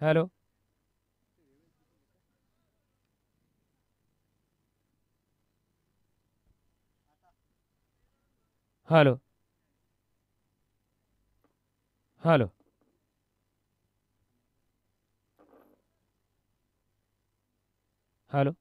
Hello. Hello. Hello. Hello.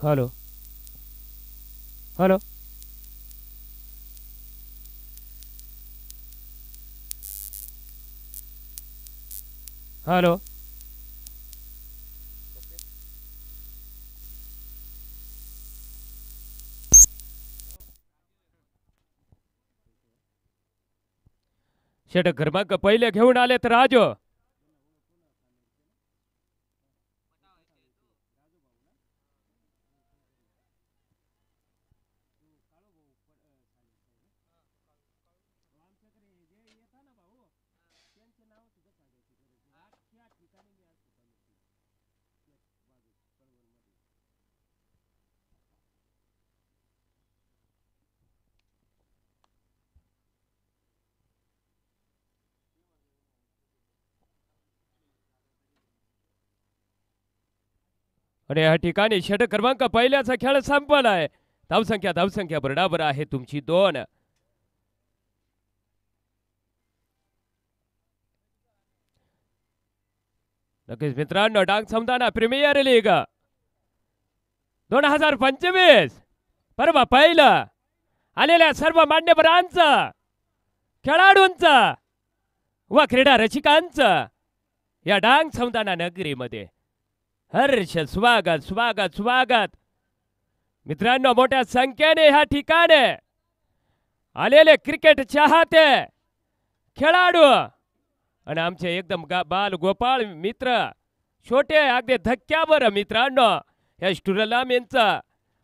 Hello. Hello. Hello. षटक क्रमांक पहिले घेऊन आलेत राजू. आणि या ठिकाणी षटक क्रमांक पहिल्याचा खेळ संपलाय. धावसंख्या बरोबर आहे तुमची 2. नक्कीच मित्रांनो, डांग समताना प्रीमियर लीग 2025 परवा पहिलं आलेल्या सर्व मान्यवरांचं, खेळाडूंचं व क्रीडा रसिकांचं या डांग समताना नगरीमध्ये हर्ष स्वागत. मित्रांनो, मोठ्या संख्येने ह्या ठिकाणी आलेले क्रिकेट चाहते, खेळाडू आणि आमचे एकदम बाल गोपाळ मित्र, छोटे अगदी धक्क्यावर मित्रांनो या टुर्नामेंटचा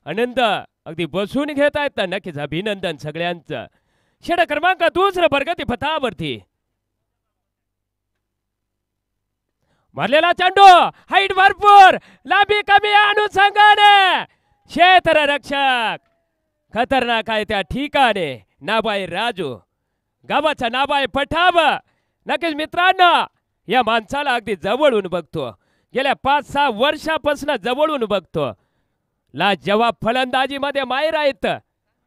आनंद अगदी बसून घेत आहेत. नक्कीच अभिनंदन सगळ्यांचं. षटक क्रमांक 2 प्रगती पथावरती मारलेला चेंडू, हाईट भरपूर, लांबी कमी अनुषंगाने क्षेत्ररक्षक खतरनाक आहे त्या ठिकाणी. नाव आहे राजू, गावाचं नाव आहे पठाव. नक्कीच मित्रांनो, या माणसाला अगदी जवळून बघतो, गेल्या 5-6 वर्षापासून जवळून बघतो. लाजवाब फलंदाजीमध्ये माहिर आहेत.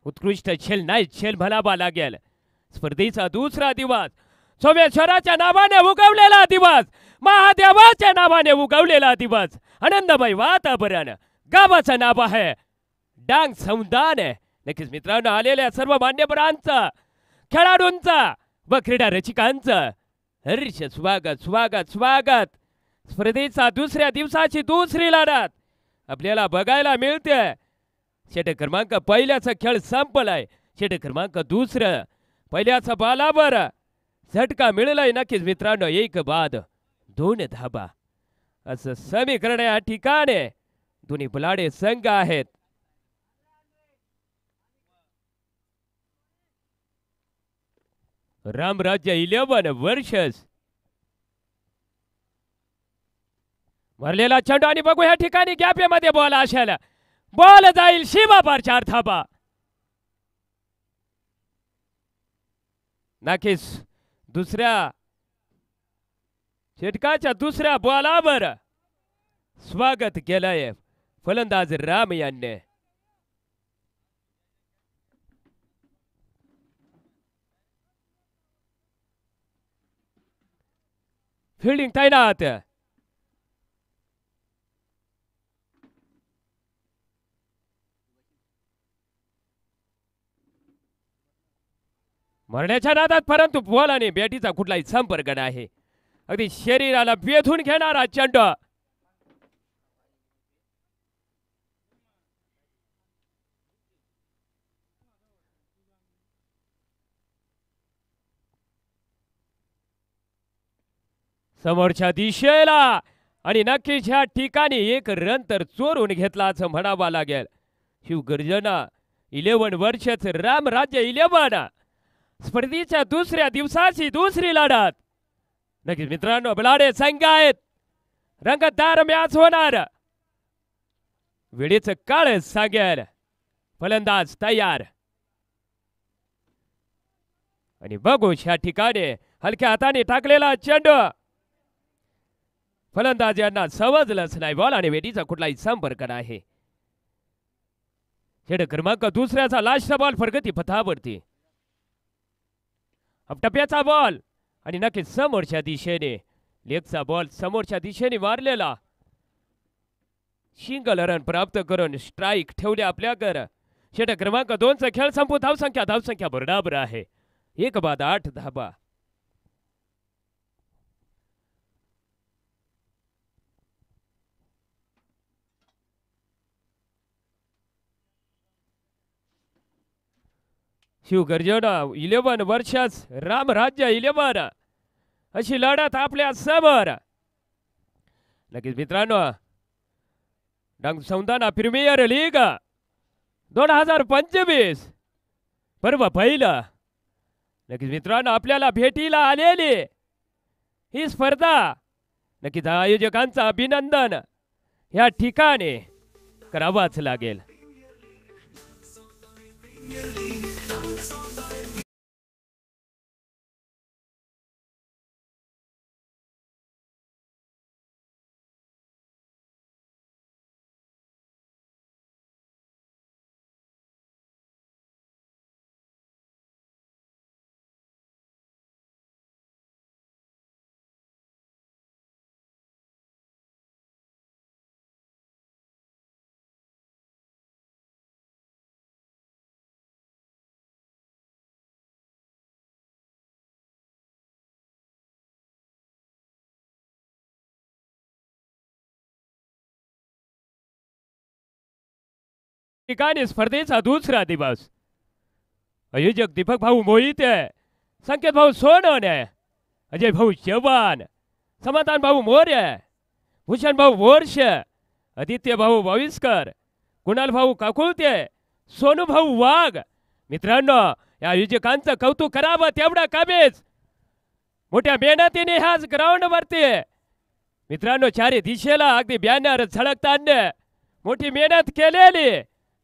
उत्कृष्ट झेल म्हणावा लागेल. स्पर्धेचा दुसरा दिवस, सोमेश्वराच्या नावाने उगवलेला दिवस, महादेवाच्या नावाने उगवलेला दिवस, आनंदमय वातावरण. गावाचं नाव आहे डांग समुदान. नक्कीच मित्रांनो, आलेल्या सर्व मान्यवरांचा, खेळाडूंचा व क्रीडा रसिकांचं हर्ष स्वागत. स्पर्धेचा दुसऱ्या दिवसाची दुसरी लढत आपल्याला बघायला मिळते. षटक क्रमांक पहिल्याचा खेळ संपलाय. षटक क्रमांक 2 पहिल्याचा बालावर झटका मिळालाय. नक्कीच मित्रांनो, 1 बाद 2 धाबा असं समीकरण या ठिकाणी दोन्ही बलाढ्य संघ आहेत. रामराज्य 11 वर्षस भरलेला चेंडू आणि बघू या ठिकाणी गॅपमध्ये बॉल असेल, बॉल जाईल सीमा पार 4 धाबा. नक्कीच दुसऱ्या षटकाच्या दुसऱ्या बॉलावर स्वागत केलंय फलंदाज राम यांनी. फिल्डिंग तैनात. मरण्याच्या नादात परंतु बॉल आणि बॅटीचा कुठलाही संपर्क नाही. अगदी शरीराला वेधून घेणारा चेंडू. समोरच्या दिशेला आणि नक्कीच ह्या ठिकाणी एक रन तर चोरून घेतला असं म्हणावं लागेल. शिवगर्जना 11 वर्षाचं रामराज्य 11 स्पर्धेच्या दुसऱ्या दिवसाची दुसरी लढत. नक्कीच मित्रांनो बलाढ्य संघ आहेत, रंगतदार मॅच होणार. वेळेचं काळ सांगेल. फलंदाज तयार आणि बघू ह्या ठिकाणी हलक्या हाताने टाकलेला चेंडू. फलंदाज यांना समजलंच नाही बॉल आणि वेटीचा कुठलाही संपर्क नाही. षटक क्रमांक दुसऱ्याचा लास्टचा बॉल प्रगती पथावरती. टप्प्याचा बॉल आणि नक्कीच समोरच्या दिशेने लेगचा बॉल समोरच्या दिशेने मारलेला. सिंगल रन प्राप्त करून स्ट्राईक ठेवले आपल्याकडे. षटक क्रमांक 2चा खेळ संपून धावसंख्या बरोबर आहे 1 बाद 8 धाबा. शिवगर्जना 11 वर्षास रामराज्य 11 अशी लढत आपल्या समोर. नक्कीच मित्रांनो डांग सौंदाना प्रीमियर लीग 2025 पर्व पहिलं. नक्कीच मित्रांनो आपल्याला भेटीला आलेली ही स्पर्धा नक्कीच आयोजकांचं अभिनंदन या ठिकाणी करावाच लागेल. ठिकाणी स्पर्धेचा दुसरा दिवस. आयोजक दीपक भाऊ मोहिते, संकेत भाऊ सोनवणे, अजय भाऊ चव्हाण, समाधान भाऊ मोर्य, भूषण भाऊ बोरश, आदित्य भाऊ वाविस्कर, कुणाल भाऊ काकुळते, सोनू भाऊ वाघ. मित्रांनो या आयोजकांचं कौतुक करावं तेवढं कमीच. मोठ्या मेहनतीने ह्याच ग्राउंड वरती मित्रांनो चारी दिशेला अगदी बॅनर झळकताना मोठी मेहनत केलेली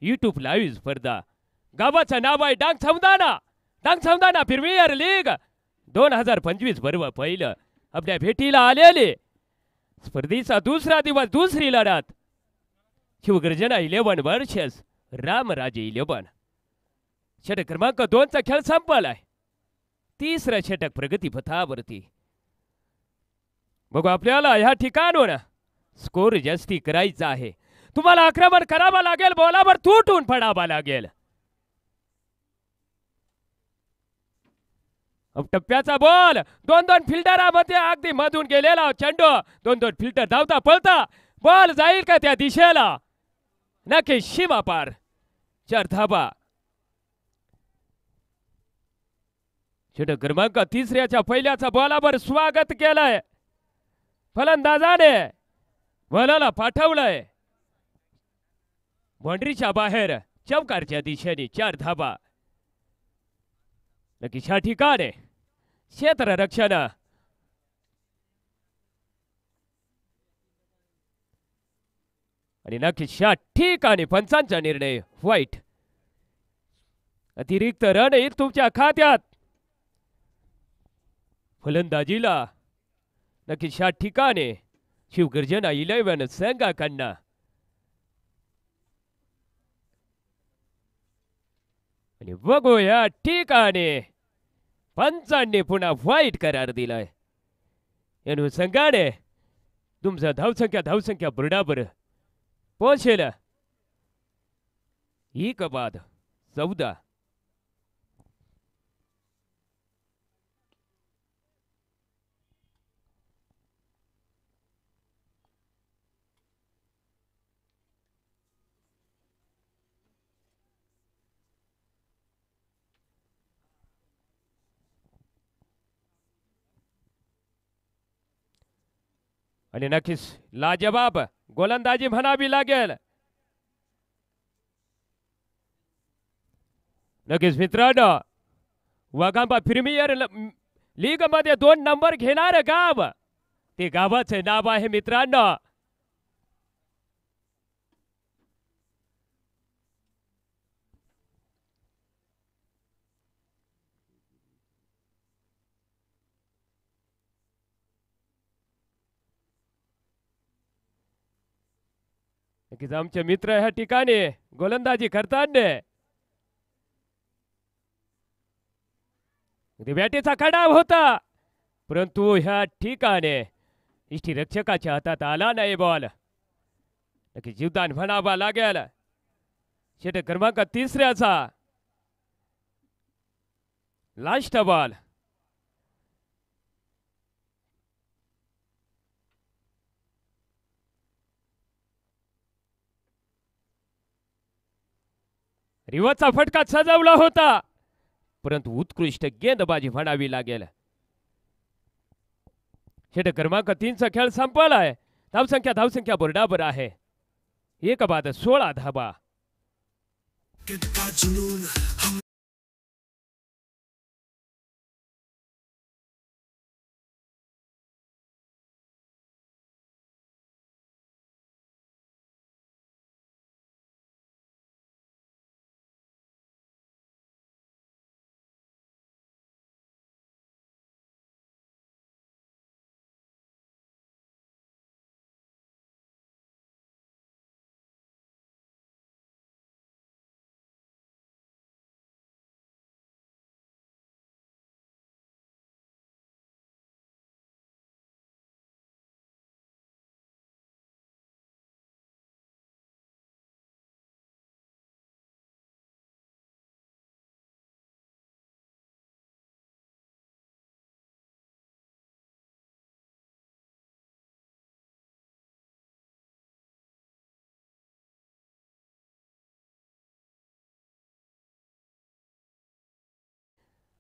यूट्यूब लाईव्ह स्पर्धा. गावाचं नाव आहे डांग सौंदाना प्रीमियर लीग 2025 पर्व पहिलं आपल्या भेटीला आलेले. स्पर्धेचा दुसरा दिवस दुसरी लढत. शिवगर्जना 11 वर्षस रामराजे 11. षटक क्रमांक 2चा खेळ संपलाय. तिसरं षटक प्रगती पथावरती. बघू आपल्याला ह्या ठिकाणून स्कोर जास्ती करायचा आहे. तुम्हाला आक्रमण करावं लागेल, बॉलावर तुटून पडावं लागेल. टप्प्याचा बॉल 2-2 फिल्डरामध्ये अगदी मधून गेलेला चेंडू. 2-2 फिल्डर धावता पळता बॉल जाईल का त्या दिशेला? नक्की सीमा पार 4 धाबा. षटक क्रमांक तिसऱ्याच्या पहिल्याचा बॉलावर स्वागत केलंय फलंदाजाने. बॉलाला पाठवलंय बाउंड्रीच्या बाहेर चौकारच्या दिशेने 4 धाबा. नक्कीच ह्या ठिकाणी क्षेत्ररक्षण आणि नक्कीच या ठिकाणी पंचांचा निर्णय वाईट. अतिरिक्त रन येईल तुमच्या खात्यात. फलंदाजीला नक्कीच या ठिकाणी शिवगर्जना 11 संघाकडनं. आणि बघू या ठिकाणी पंचांनी पुन्हा वाईट करार दिलाय. या संघाने तुमचा धावसंख्या बरोबर पोहोचेल 1 बाद 14. आणि नक्कीच लाजवाब गोलंदाजी म्हणावी लागेल. नक्कीच मित्रांनो, वाघांबा प्रीमियर लीग मध्ये 2 नंबर घेणार गाव, ते गावाचे नाव आहे मित्रांनो नक्कीच आमचे मित्र ह्या ठिकाणी गोलंदाजी करताना बॅटीचा खडाव होता, परंतु ह्या ठिकाणी यष्टीरक्षकाच्या हातात आला नाही बॉल. नक्की जीवदान म्हणावा लागेल. षटक क्रमांक 3चा लास्ट बॉल. रिवर्सचा फटका सजवला होता, परंतु उत्कृष्ट गेंदबाजी म्हणावी लागेल. षटक क्रमांक 3चा खेळ संपलाय. धावसंख्या बोर्डावर आहे 1 बाद 16 धावा.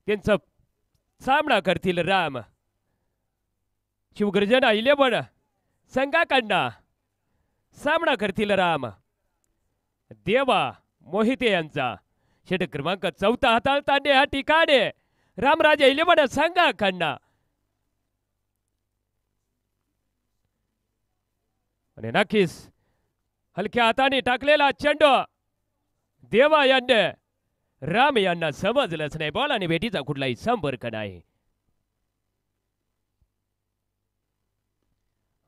त्यांचा सामना करतील राम. शिवगर्जना 11 संघाकडनं सामना करतील राम. देवा मोहिते यांचा षटक क्रमांक 4 हाताळताना या ठिकाणी रामराजे 11 संघाकडनं. आणि नक्कीच हलक्या हाताने टाकलेला चेंडू देवा यांनी राम यांना समजलंच नाही. बॉल आणि भेटीचा कुठलाही संपर्क नाही.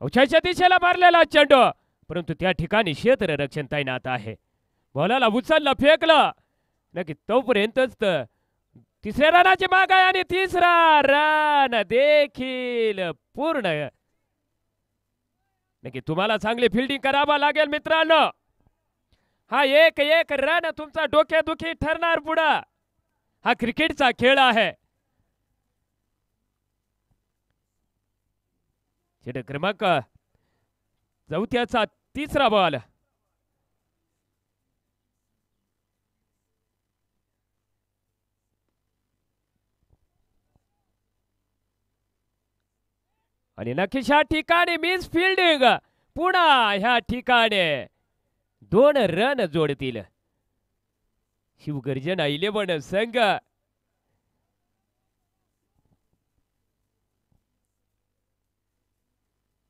अवकाशाच्या दिशेला मारलेला चेंडू, परंतु त्या ठिकाणी क्षेत्ररक्षण तैनात आहे. बॉलाला उचललं फेकलं. नक्की तोपर्यंतच तिसऱ्या रनाची माग आहे आणि तिसरा रन देखील पूर्ण. नक्की तुम्हाला चांगली फिल्डिंग करावा लागेल मित्रांनो. हा एक रन तुमचा डोकेदुखी ठरणार पुढं. हा क्रिकेटचा खेळ आहे. षटक क्रमांक 4चा तिसरा बॉल. आणि नक्कीच ह्या ठिकाणी मिस फिल्डिंग. पुन्हा ह्या ठिकाणी 2 रन जोडतील शिवगर्जना 11 संघ.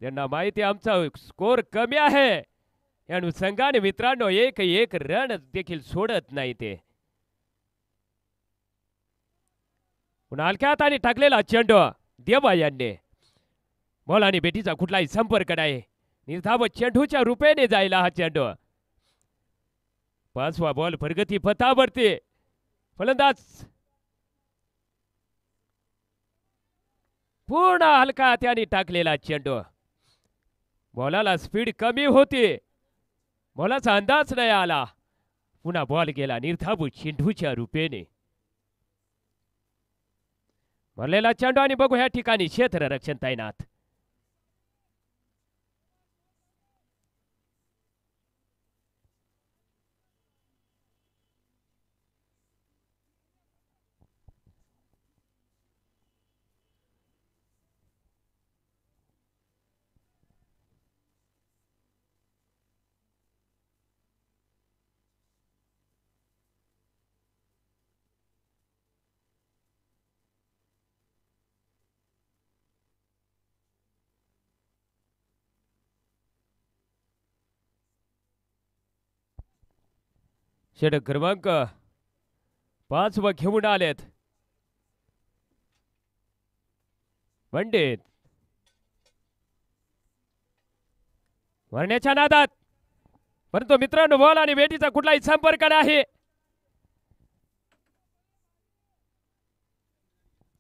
त्यांना माहिती आमचा स्कोर कमी आहे या अनुषंगाने मित्रांनो एक एक रन देखील सोडत नाही ते. पुन्हा हलक्यात आणि टाकलेला चेंडू देवा यांनी. बॉल आणि बेटीचा कुठलाही संपर्क नाही. निर्धाव चेंडूच्या रूपेने जायला हा चेंडू. पाचवा बॉल प्रगती पथावरती. फलंदाज पूर्ण हलका त्याने टाकलेला चेंडू. बॉलाला स्पीड कमी होती. बॉलाचा अंदाज नाही आला. पुन्हा बॉल गेला निर्धाव चेंडूच्या रूपेने. मारलेला चेंडू आणि बघू ह्या ठिकाणी क्षेत्ररक्षण तैनात. षटक क्रमांक 5 व घेऊन आलेत पंडित. मारण्याच्या नादात परंतु मित्रांनो बॉल आणि बेटीचा कुठलाही संपर्क नाही.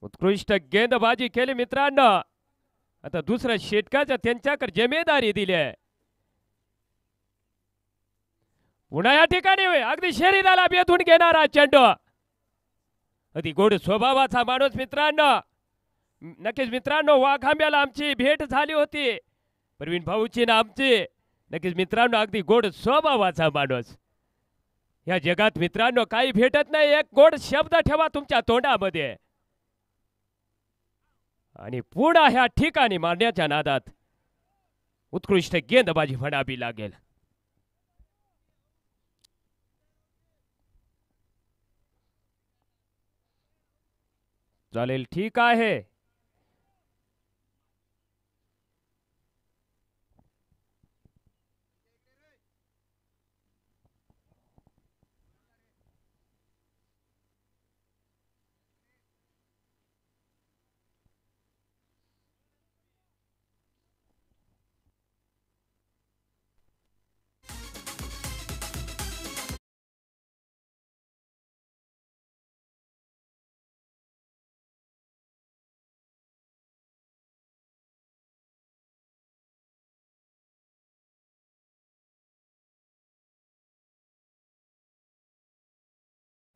उत्कृष्ट गेंदबाजी केली मित्रांनो. आता दुसऱ्या षटकाच्या त्यांच्याकडे जिम्मेदारी दिली आहे. पुन्हा या ठिकाणी अगदी शरीराला बेधून घेणारा चेंडू. अति गोड स्वभावाचा माणूस मित्रांनो. नक्कीच मित्रांनो वाघांब्याला आमची भेट झाली होती. प्रवीण भाऊची ना आमची. नक्कीच मित्रांनो अगदी गोड स्वभावाचा माणूस. या जगात मित्रांनो काही भेटत नाही. एक गोड शब्द ठेवा तुमच्या तोंडामध्ये. आणि पुन्हा ह्या ठिकाणी मारण्याच्या नादात उत्कृष्ट गेंदबाजी म्हणावी लागेल. चालेल ठीक आहे.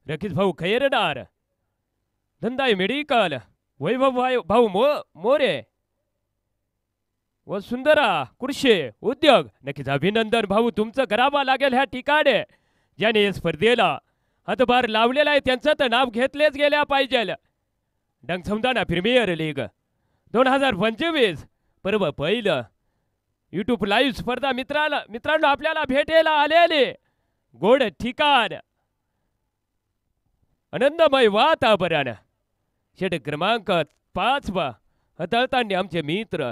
रकीस भाऊ खैरदार, धंदाई मेडिकल, वैभव भाऊ मोरे व सुंदरा कृषी उद्योग. नक्कीच अभिनंदन भाऊ तुमचं करावं लागेल ह्या ठिकाणी. ज्याने या स्पर्धेला हातभार लावलेला आहे त्यांचं तर नाव घेतलेच गेल्या पाहिजे. डंगसमदाना प्रीमियर लीग 2025 पर्व पहिलं यूट्यूब लाईव्ह स्पर्धा मित्रांनो आपल्याला भेटायला आलेले गोड ठिकाण आनंदमय वातावरण. षटक क्रमांक 5 हाताळताना आमचे मित्र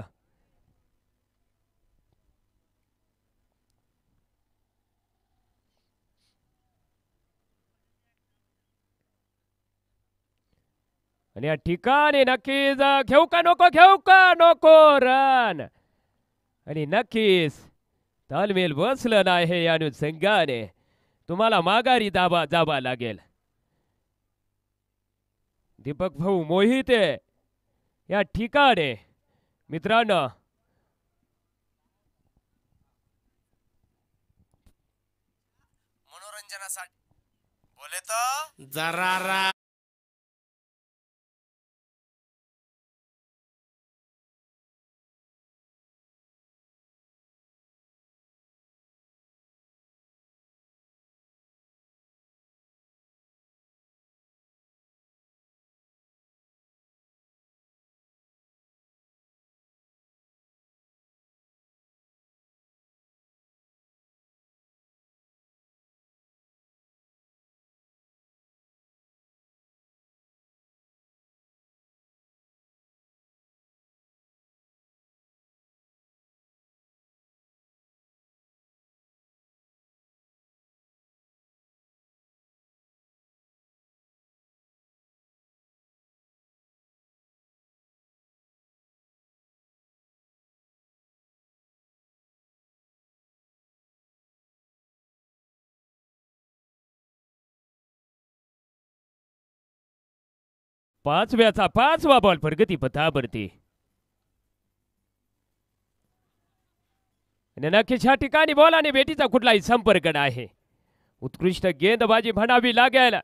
आणि या ठिकाणी नक्कीच घेऊ का नको रन. आणि नक्कीच तालमेल बसलं नाही या अनुषंगाने तुम्हाला माघारी जावा लागेल. दीपक भाऊ मोहिते या ठिकाणी मित्रांनो मनोरंजनासाठी बोले तो जरा पाचव्याचा 5वा बॉल प्रगती पथावरती आणि नक्कीच ह्या ठिकाणी बॉल आणि बेटीचा कुठलाही संपर्क नाही. उत्कृष्ट गेंदबाजी म्हणावी लागेल.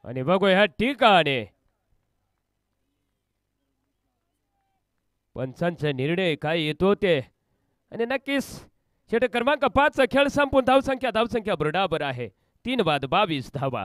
आणि बघू ह्या ठिकाणी पंचांचा निर्णय काय येतो ते. आणि नक्कीच षटक क्रमांक 5 खेळ संपून धावसंख्या बरोबर आहे 3 बाद 22 धावा.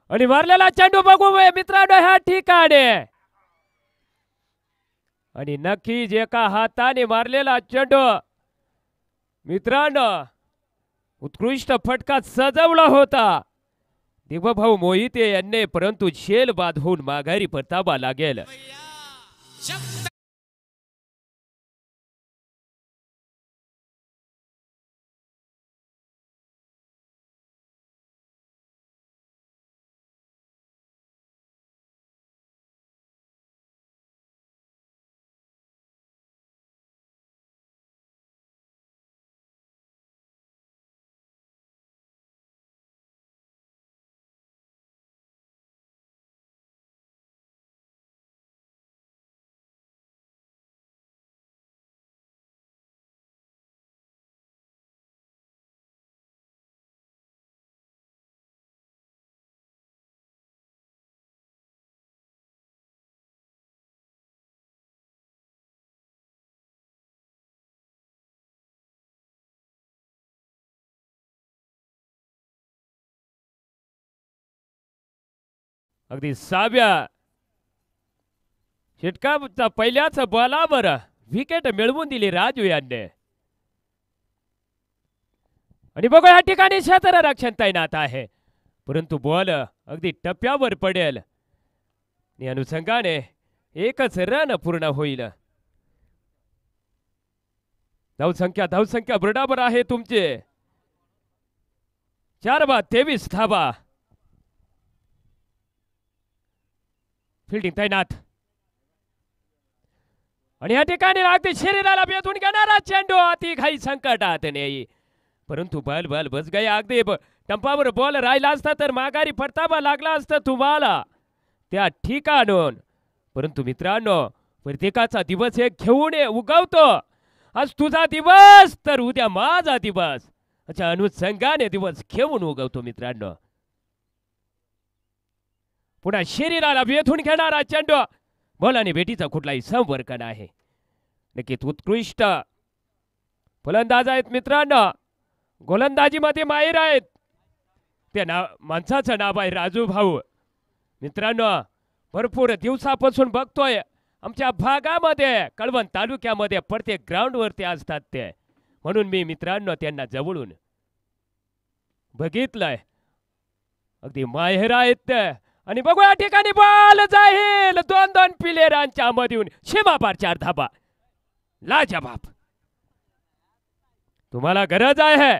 आणि मारलेला चेंडू बघू मित्रांनो ह्या ठिकाणी. आणि नक्कीच एका हाताने मारलेला चेंडू मित्रांनो उत्कृष्ट फटका सजवला होता दिग्भाऊ मोहिते यांनी, परंतु शेल बाद होऊन माघारी परतावा लागेल. अगदी 6व्या षटकाचा पहिल्याच बॉलावर विकेट मिळवून दिली राजू यांनी. आणि बघू या ठिकाणी क्षेत्ररक्षण तैनात आहे, परंतु बॉल अगदी टप्प्यावर पडेल. या अनुषंगाने एकच रन पूर्ण होईल. धावसंख्या बरोबर आहे तुमचे 4 बाद 23 धावा. फिल्डिंग तैनात. आणि या ठिकाणी अगदी शरीराला बेधून घेणारा चेंडू अति घाई संकटात नाही, परंतु बल बस गया. अगदी टंपावर बॉल राहिला असता तर माघारी परतावा लागला असता तुम्हाला त्या ठिकाणून. परंतु मित्रांनो प्रत्येकाचा दिवस एक घेऊन उगवतो. आज तुझा दिवस तर उद्या माझा दिवस अशा अनुषंगाने दिवस घेऊन उगवतो मित्रांनो. पुन्हा शरीराला वेधून घेणारा चेंडू बॉल आणि बेटीचा कुठलाही संपर्क नाही. नक्कीच उत्कृष्ट फलंदाज आहेत मित्रांनो, गोलंदाजीमध्ये माहीर आहेत. त्या माणसाचं नाव आहे राजू भाऊ. मित्रांनो भरपूर दिवसापासून बघतोय आमच्या भागामध्ये कळवण तालुक्यामध्ये प्रत्येक ग्राउंडवरती असतात ते, म्हणून मी मित्रांनो त्यांना जवळून बघितलंय. अगदी माहेर आहेत ते. आणि बघू या ठिकाणी बॉल जाईल 2-2 प्लेयरांच्या मधून सीमापार 4 धाबा. लाजवाब. तुम्हाला गरज आहे,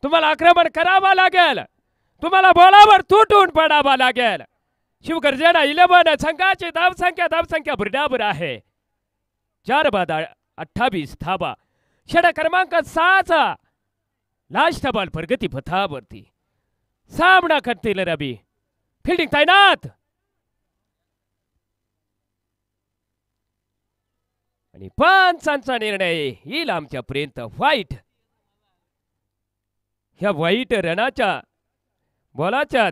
तुम्हाला आक्रमण करावा लागेल, तुम्हाला बॉलावर तुटून पडावा लागेल. शिवगर्जना 11 संघाची धावसंख्या बरोबर आहे 4 बाद 28 धाबा. षटक क्रमांक 6 लास्ट बॉल प्रगती पथावरती सामना करतील रवी. फिल्डिंग तैनात. आणि पंचांचा निर्णय येईल आमच्यापर्यंत. वाईट. ह्या वाईट रनाच्या बॉलाच्या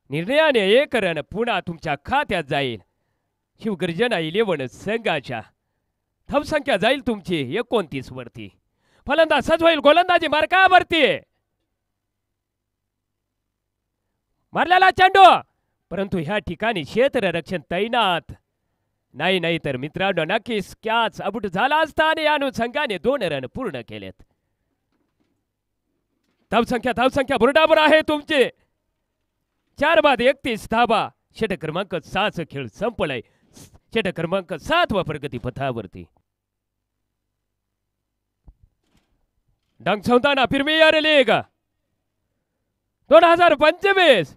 निर्णयाने एक रन पुन्हा तुमच्या खात्यात जाईल. शिवगर्जना 11 संघाच्या धावसंख्या जाईल तुमची 29 वरती. फलंदाज सजवाईल गोलंदाजी मार्कावरती. मारलेला चेंडू, परंतु ह्या ठिकाणी क्षेत्ररक्षण तैनात नाही तर मित्रांनो नक्कीच कॅच आउट झाला असता आणि अनुषंगाने 2 रन पूर्ण केलेत. धावसंख्या बुरडाबर आहे तुमची. 4 बाद 31 धाबा. षटक क्रमांक 6 खेळ संपलाय. षटक क्रमांक 7 वा प्रगती पथावरती. डांगसौदाना प्रीमियर लीग 2025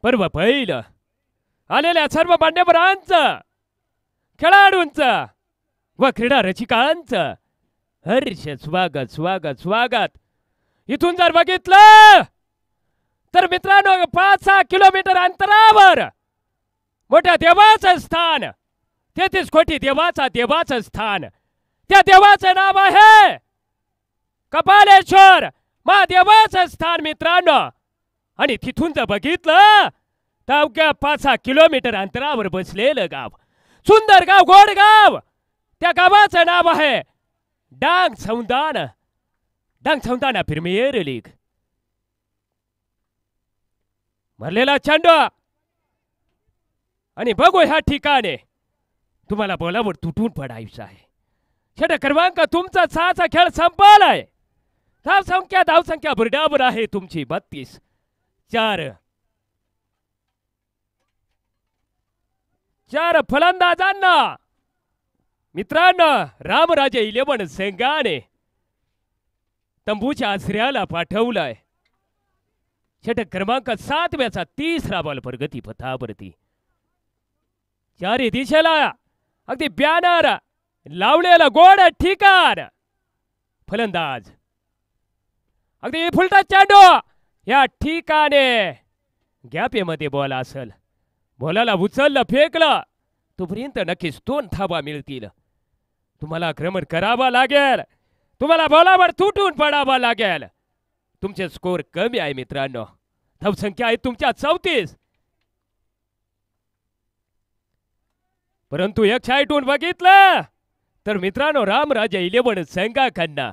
पर्व पहिलं. आलेल्या सर्व मान्यवरांचं, खेळाडूंचं व क्रीडा रसिकांचं हर्ष स्वागत. इथून जर बघितलं तर मित्रांनो 5-6 किलोमीटर अंतरावर मोठ्या देवाचं स्थान, 33 कोटी देवाचं स्थान. त्या देवाचं नाव आहे कपालेश्वर महादेवाचं स्थान मित्रांनो. आणि तिथून जर बघितलं तर अवघ्या 5-6 किलोमीटर अंतरावर बसलेलं गाव, सुंदर गाव, गोड गाव. त्या गावाचं नाव आहे डांगसौदाना प्रीमियर लीग. मारलेला चेंडू आणि बघू ह्या ठिकाणी तुम्हाला बॉलावर तुटून पडायचं आहे. षटक क्रमांक तुमचा 6चा खेळ संपलाय. धावसंख्या बुरडावर आहे तुमची 32. 4 फलंदाजांना मित्रांनो रामराजे 11 संघाने तंबूच्या आश्रयाला पाठवलाय. षटक क्रमांक 7व्याचा 3रा बॉल प्रगती पथावरती. 4 दिशेला अगदी बॅनर लावलेला गोड ठिकाण. फलंदाज अगदी फुलटा चेंडू या ठिकाणी गॅपेमध्ये बॉल असेल. बॉलाला उचललं फेकलं तोपर्यंत नक्कीच 2 धाबा मिळतील. तुम्हाला आक्रमण करावा लागेल. तुम्हाला बॉलावर तुटून पडावा लागेल. तुमचे स्कोर कमी आहे मित्रांनो. धावसंख्या आहे तुमच्या 34. परंतु एक साईडून बघितलं तर मित्रांनो रामराजे 11 संघाकडनं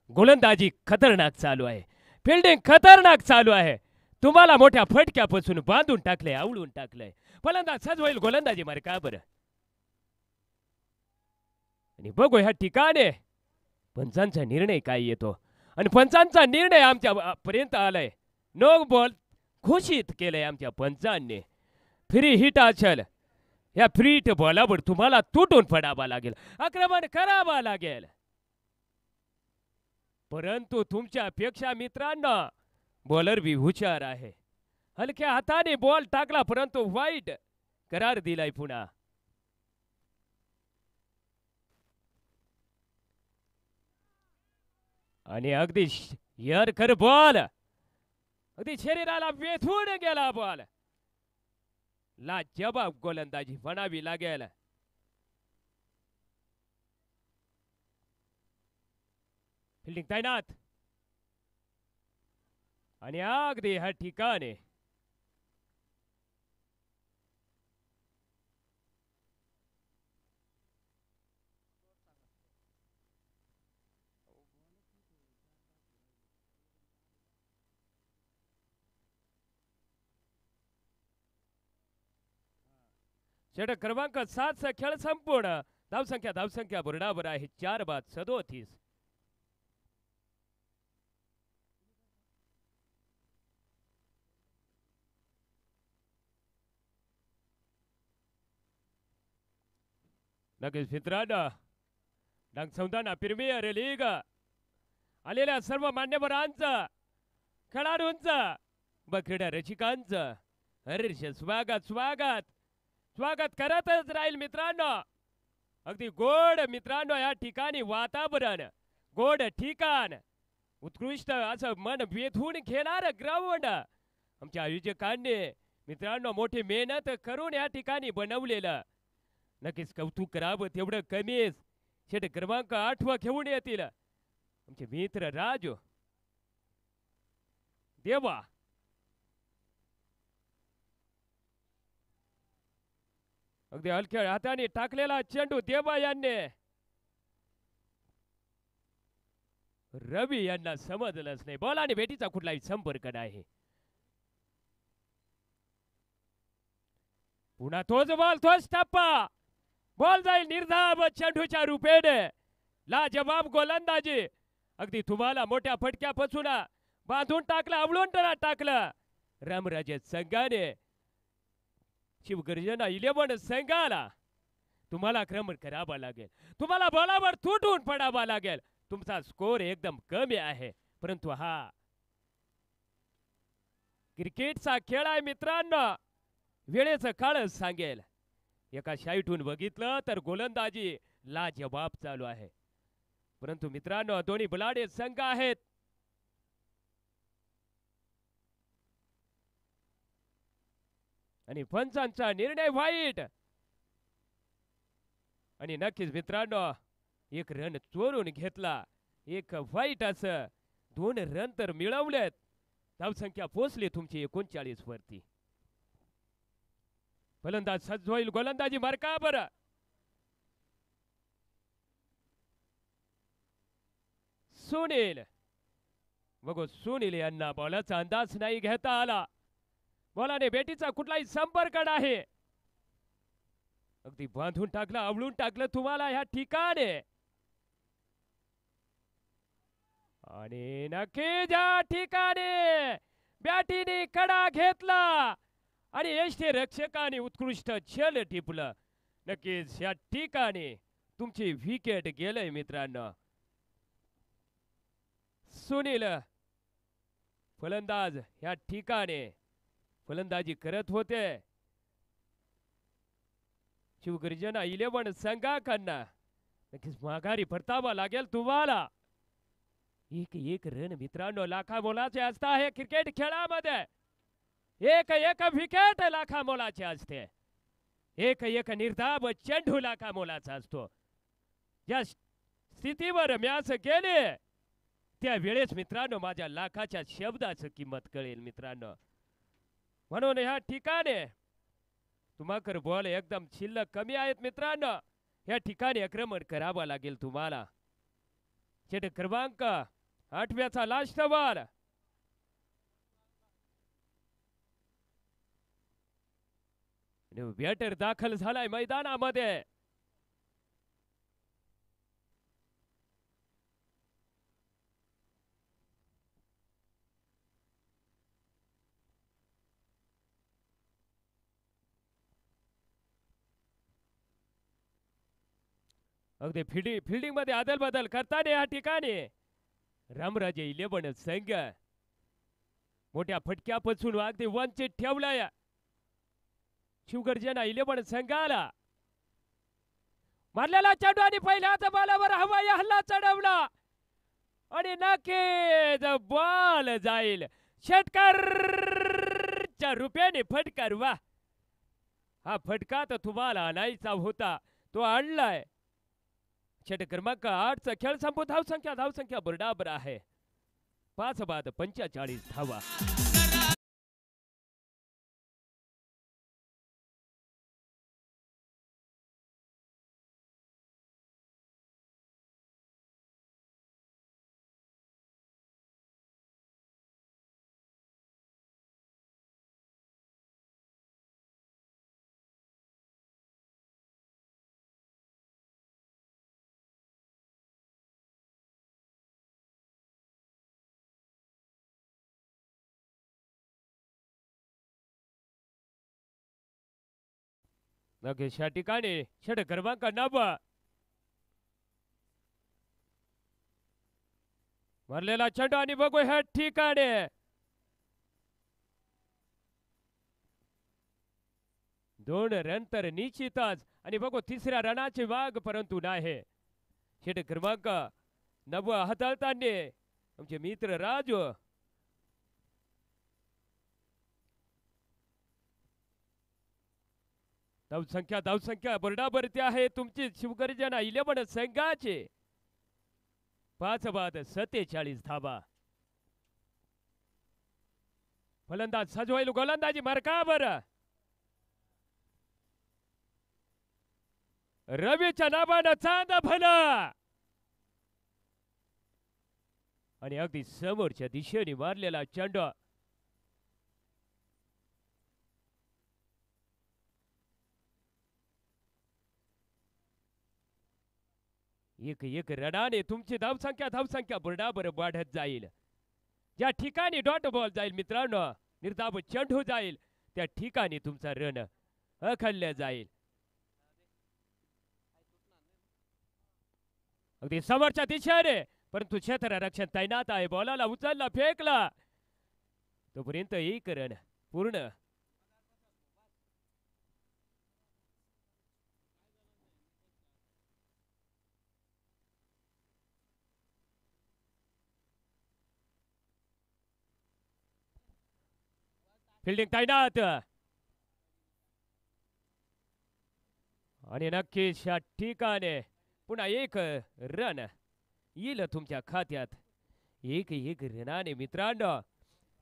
गोलंदाजी खतरनाक चालू आहे. फिल्डिंग खतरनाक चालू आहे. तुम्हाला मोठ्या फटक्यापासून बांधून टाकले, आवळून टाकलंय. फलंदाज सजवाईल गोलंदाजी मार्कावर. आणि बघू ह्या ठिकाणी पंचांचा निर्णय काय येतो. आणि पंचांचा निर्णय आमच्या पर्यंत आलाय. नो बॉल घोषित केलंय आमच्या पंचांनी. फ्री हिट असेल. या फ्री हिट बॉलावर तुम्हाला तुटून पडावा लागेल, आक्रमण करावा लागेल. परंतु तुमच्या अपेक्षा मित्रांनो बॉलर बी हुशार आहे. हलक्या हाताने बॉल टाकला परंतु वाईट करार दिलाय पुन्हा. आणि अगदी यर्कर बॉल अगदी शरीराला वेधून गेला बॉल. लाजवाब गोलंदाजी म्हणावी लागेल. फिल्डिंग तैनात आणि अगदी ह्या ठिकाणी षटक क्रमांक 7 खेळ संपूर्ण. धावसंख्या बुरडावर आहे 4 बाद 37. नक्कीच मित्रांनो डांगसौदाना प्रीमियर लीग आलेल्या सर्व मान्यवरांचं, खेळाडूंचं व क्रीडा रसिकांचं हर्ष स्वागत करतच राहील मित्रांनो. अगदी गोड मित्रांनो या ठिकाणी वातावरण, गोड ठिकाण, उत्कृष्ट असं मन वेधून घेणार ग्राउंड आमच्या आयोजकांनी मित्रांनो मोठी मेहनत करून या ठिकाणी बनवलेलं. नक्कीच कौतुक करावं तेवढं कमीच. षटक क्रमांक 8 घेऊन येतील आमचे मित्र राजू देवा. अगदी हलक्या हाताने टाकलेला चेंडू देबा यांनी रवी यांना समजलंच नाही. बॉल आणि भेटीचा कुठलाही संपर्क नाही. पुन्हा तोच बॉल तोच टप्पा. बॉल जाईल निर्धाव चेंडूच्या रूपेने. लाजबाब गोलंदाजी. अगदी तुम्हाला मोठ्या फटक्यापासून बांधून टाकलं, आवळून टाकलं रामराजे संघाने. शिवगर्जना 11 संघाला तुम्हाला आक्रमण करावं लागेल. तुम्हाला बॉलावर तुटून पडावं लागेल. तुमचा स्कोर एकदम कमी आहे, परंतु हा क्रिकेटचा खेळ आहे मित्रांनो. वेळेचं काळच सांगेल. एका शाईटून बघितलं तर गोलंदाजी लाजवाब चालू आहे, परंतु मित्रांनो दोन्ही बलाढ्य संघ आहेत. आणि पंचांचा निर्णय वाईट. आणि नक्कीच मित्रांनो एक रन चोरून घेतला. एक वाईट असं 2 रन तर मिळवलेत. धावसंख्या पोहोचली तुमची 39 वरती. फलंदाज सज्ज होईल. गोलंदाजी मार्का बरं. सुनील. बघू सुनील यांना बॉलाचा अंदाज नाही घेता आला. बॉलाने बेटीचा कुठलाही संपर्क नाही. अगदी बांधून टाकलं, आवळून टाकलं तुम्हाला ह्या ठिकाणी. आणि नक्की ज्या ठिकाणी बॅटीने कडा घेतला आणि यष्टी रक्षकाने उत्कृष्ट छल टिपलं, नक्कीच या ठिकाणी तुमची विकेट गेलंय मित्रांनो. सुनील फलंदाज या ठिकाणी फलंदाजी करत होते. शिवगर्जना 11 संघाकडनं नक्कीच माघारी परतावा लागेल तुम्हाला. एक रन मित्रांनो लाखा मोलाचे असता आहे क्रिकेट खेळामध्ये. एक विकेट लाखा मोलाचे असते. एक निर्धाव चेंडू लाखा मोलाचा असतो. ज्या स्थितीवर मॅच गेले त्या वेळेस मित्रांनो माझ्या लाखाच्या शब्दाची किंमत कळेल मित्रांनो. म्हणून ह्या ठिकाणी तुम्हाकर बॉल एकदम शिल्लक कमी आहेत मित्रांनो. या ठिकाणी आक्रमण करावं लागेल तुम्हाला. षटक क्रमांक 8व्याचा लास्ट बॉल. बॅटर दाखल झालाय मैदानामध्ये. अगदी फिल्डिंग मध्ये आदल बदल करताना या ठिकाणी रामराजे 11 संघ मोठ्या फटक्यापासून अगदी वंचित ठेवलाय. शिवगर्जना 11 संघाला मारलेला चेंडू आणि पहिल्याच बॉलावर हवाई हल्ला चढवला आणि नक्कीच बॉल जाईल षटकारच्या रूपाने. फटकार. वा, हा फटका तर तुम्हाला आणायचा होता, तो आणलाय. षटक क्रमांक 8चा खेळ संपून धावसंख्या बरोबर आहे 5 बाद 45 धावा. नक्कीच या ठिकाणी षटक क्रमांक 9 मारलेला चेंडू आणि बघू ह्या ठिकाणी दोन रन तर निश्चितच. आणि बघू तिसऱ्या रनाची वाघ, परंतु नाही. षटक क्रमांक 9 हाताळताना आमचे मित्र राजू. धावसंख्या बरोबरती आहे तुमची शिवगर्जना 11 संघाचे 5 बाद 47 धावा. फलंदाज सजवाईल. गोलंदाजी मार्कावर. रवीच्या नावानं चांद भलं आणि अगदी समोरच्या दिशेने मारलेला चेंडू एक रनाने तुमची धावसंख्या बरोबर वाढत जाईल. ज्या ठिकाणी डॉट बॉल जाईल मित्रांनो, निर्धाव चेंडू जाईल त्या ठिकाणी तुमचा रन अखल्य जाईल. अगदी समोरच्या दिशेने परंतु क्षेत्ररक्षण तैनात आहे. बॉलाला उचलला फेकला तोपर्यंत एक रन पूर्ण. फिल्डिंग तैनात आणि नक्कीच या ठिकाणी पुन्हा एक रन येईल तुमच्या खात्यात. एक रनाने मित्रांनो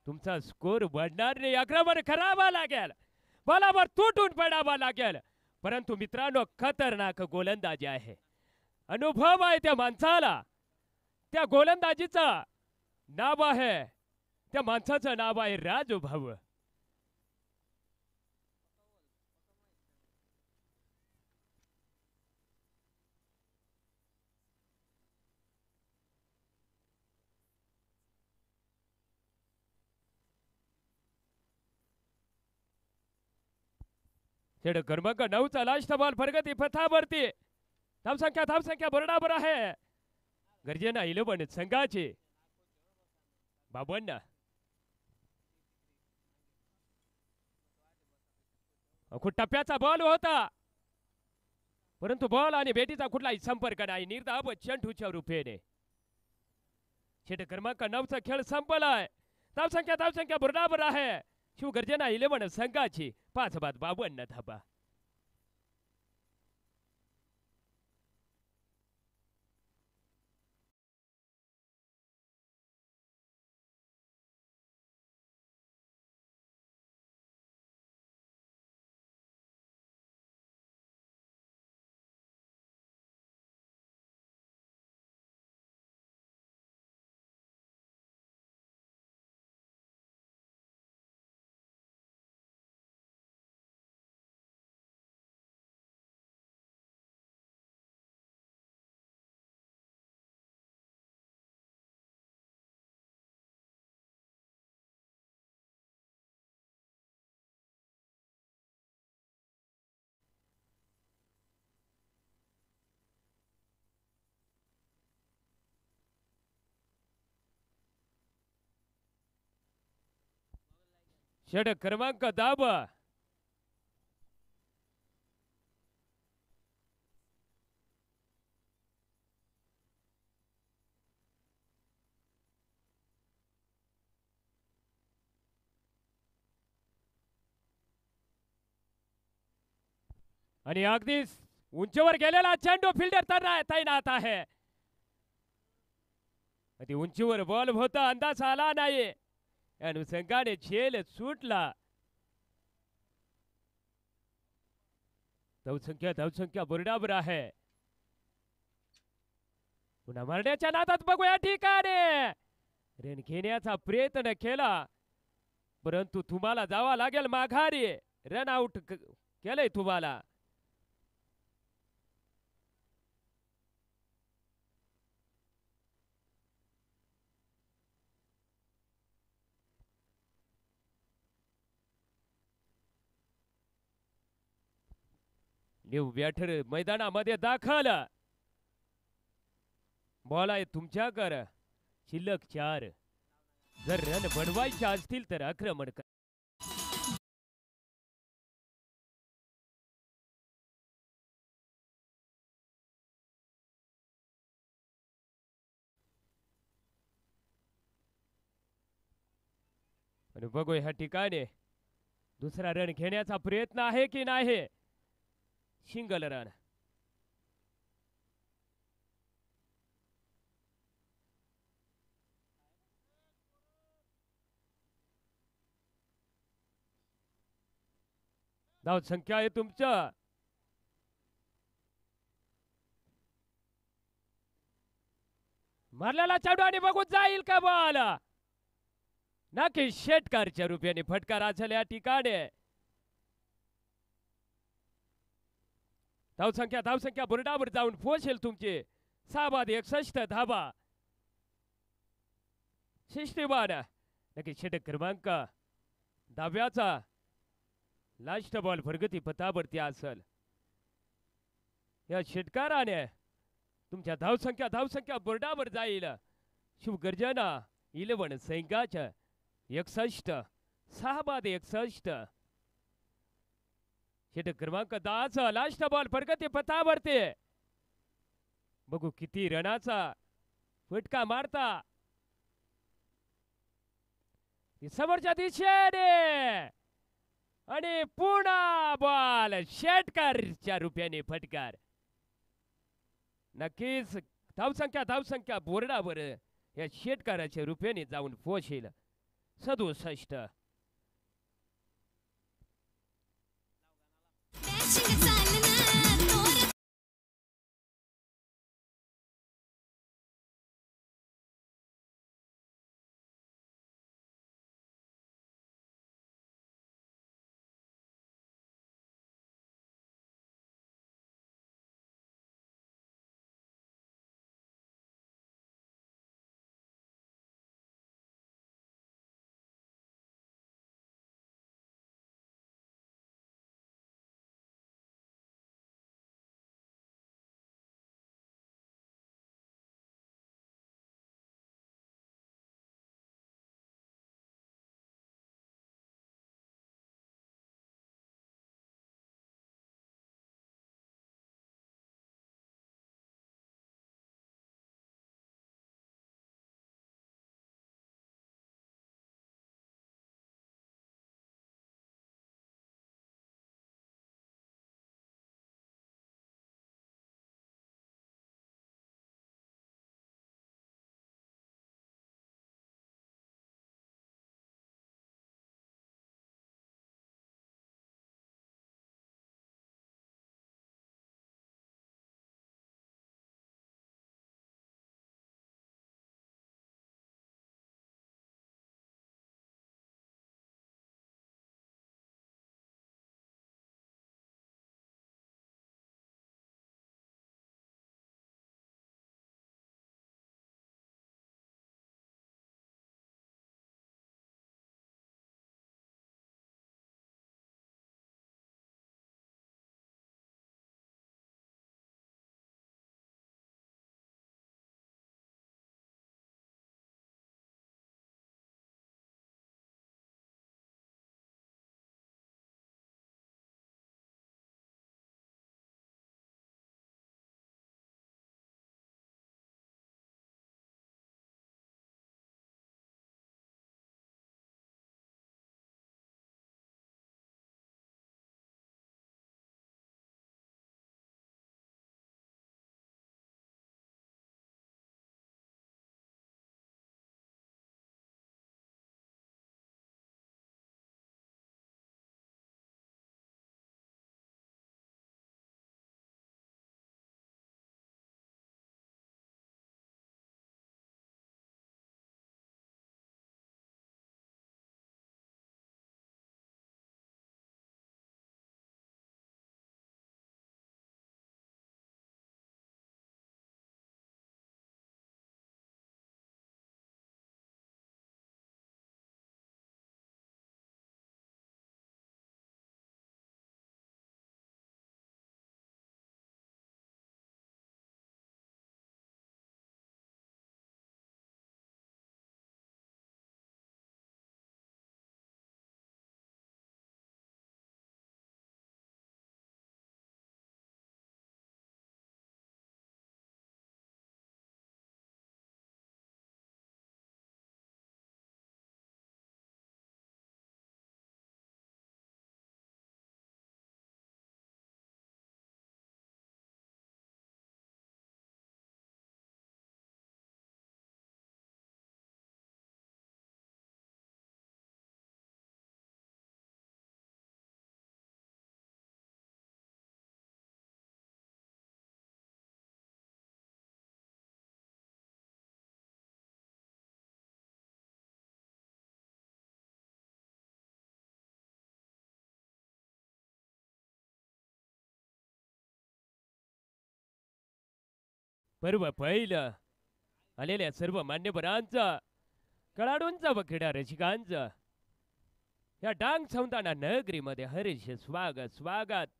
तुमचा स्कोर वाढणार नाही. आक्रमण करावा लागेल, बॉलावर तुटून पडावा लागेल. परंतु मित्रांनो खतरनाक गोलंदाजी आहे, अनुभव आहे त्या माणसाला. त्या गोलंदाजीचा नाव आहे, त्या माणसाचं नाव आहे राजू भाऊ. षटक क्रमांक 9चा लास्ट बॉल प्रगती पथावरती. धावसंख्या बरोबर आहे. गर्जना 11 संघाची बाबांना खूप टप्प्याचा बॉल होता परंतु बॉल आणि बेटीचा कुठलाही संपर्क नाही. निर्धाव चेंडूच्या रूपेने षटक क्रमांक 9चा खेळ संपलाय. धावसंख्या बरोबर आहे. शिवगर्जना 11 संघाची 5-52 धाबा. षटक क्रमांक 10 आणि अगदीच उंचीवर गेलेला चेंडू फिल्डर तैनात आहे. ती उंचीवर बॉल होता, अंदाज आला नाही. अनुषंगाने झेल सुटला. धावसंख्या बरोबर आहे. पुन्हा मारण्याच्या नादात बघू या ठिकाणी रन घेण्याचा प्रयत्न केला परंतु तुम्हाला जावा लागेल माघारी. रन आउट केलंय तुम्हाला. न्यू बॅटर मैदानामध्ये दाखल. बॉल आहे तुमच्याकडे. शिल्लक 4. जर रन बनवायचे असतील तर आक्रमण करा. आणि बघू ह्या ठिकाणी दुसरा रन घेण्याचा प्रयत्न आहे की नाही. Single run. धाव संख्या आहे तुमच्या मारलेला चेंडू आणि बघून जाईल का बॉल नक्की शेटकरच्या रूपाने फटकार असेल या ठिकाणी धावसंख्या बुरडावर जाऊन पोहोचेल तुमची 6 बाद 61 धाबा शिष्टीमान नक्की षटक क्रमांक 10व्याचा लास्ट बॉल प्रगती पथावरती असेल या षटकाराने तुमच्या धावसंख्या बोर्डावर जाईल शिवगर्जना 11 संघाच्या 61 6 बाद 61 षटक क्रमांक 10चा लास्ट बॉल प्रगती पथावरती बघू किती रनाचा फटका मारता समोरच्या दिशेने आणि पुन्हा बॉल शेटकरच्या रूपाने फटकार नक्कीच धावसंख्या बोर्डावर या शेटकराच्या रूपाने जाऊन पोहोचेल 67 पर्व पहिलं आलेल्या सर्व मान्यवरांचं खेळाडूंचं व क्रीडा रसिकांचं या डांग सौंदाणा नगरीमध्ये हरीश स्वागत स्वागत.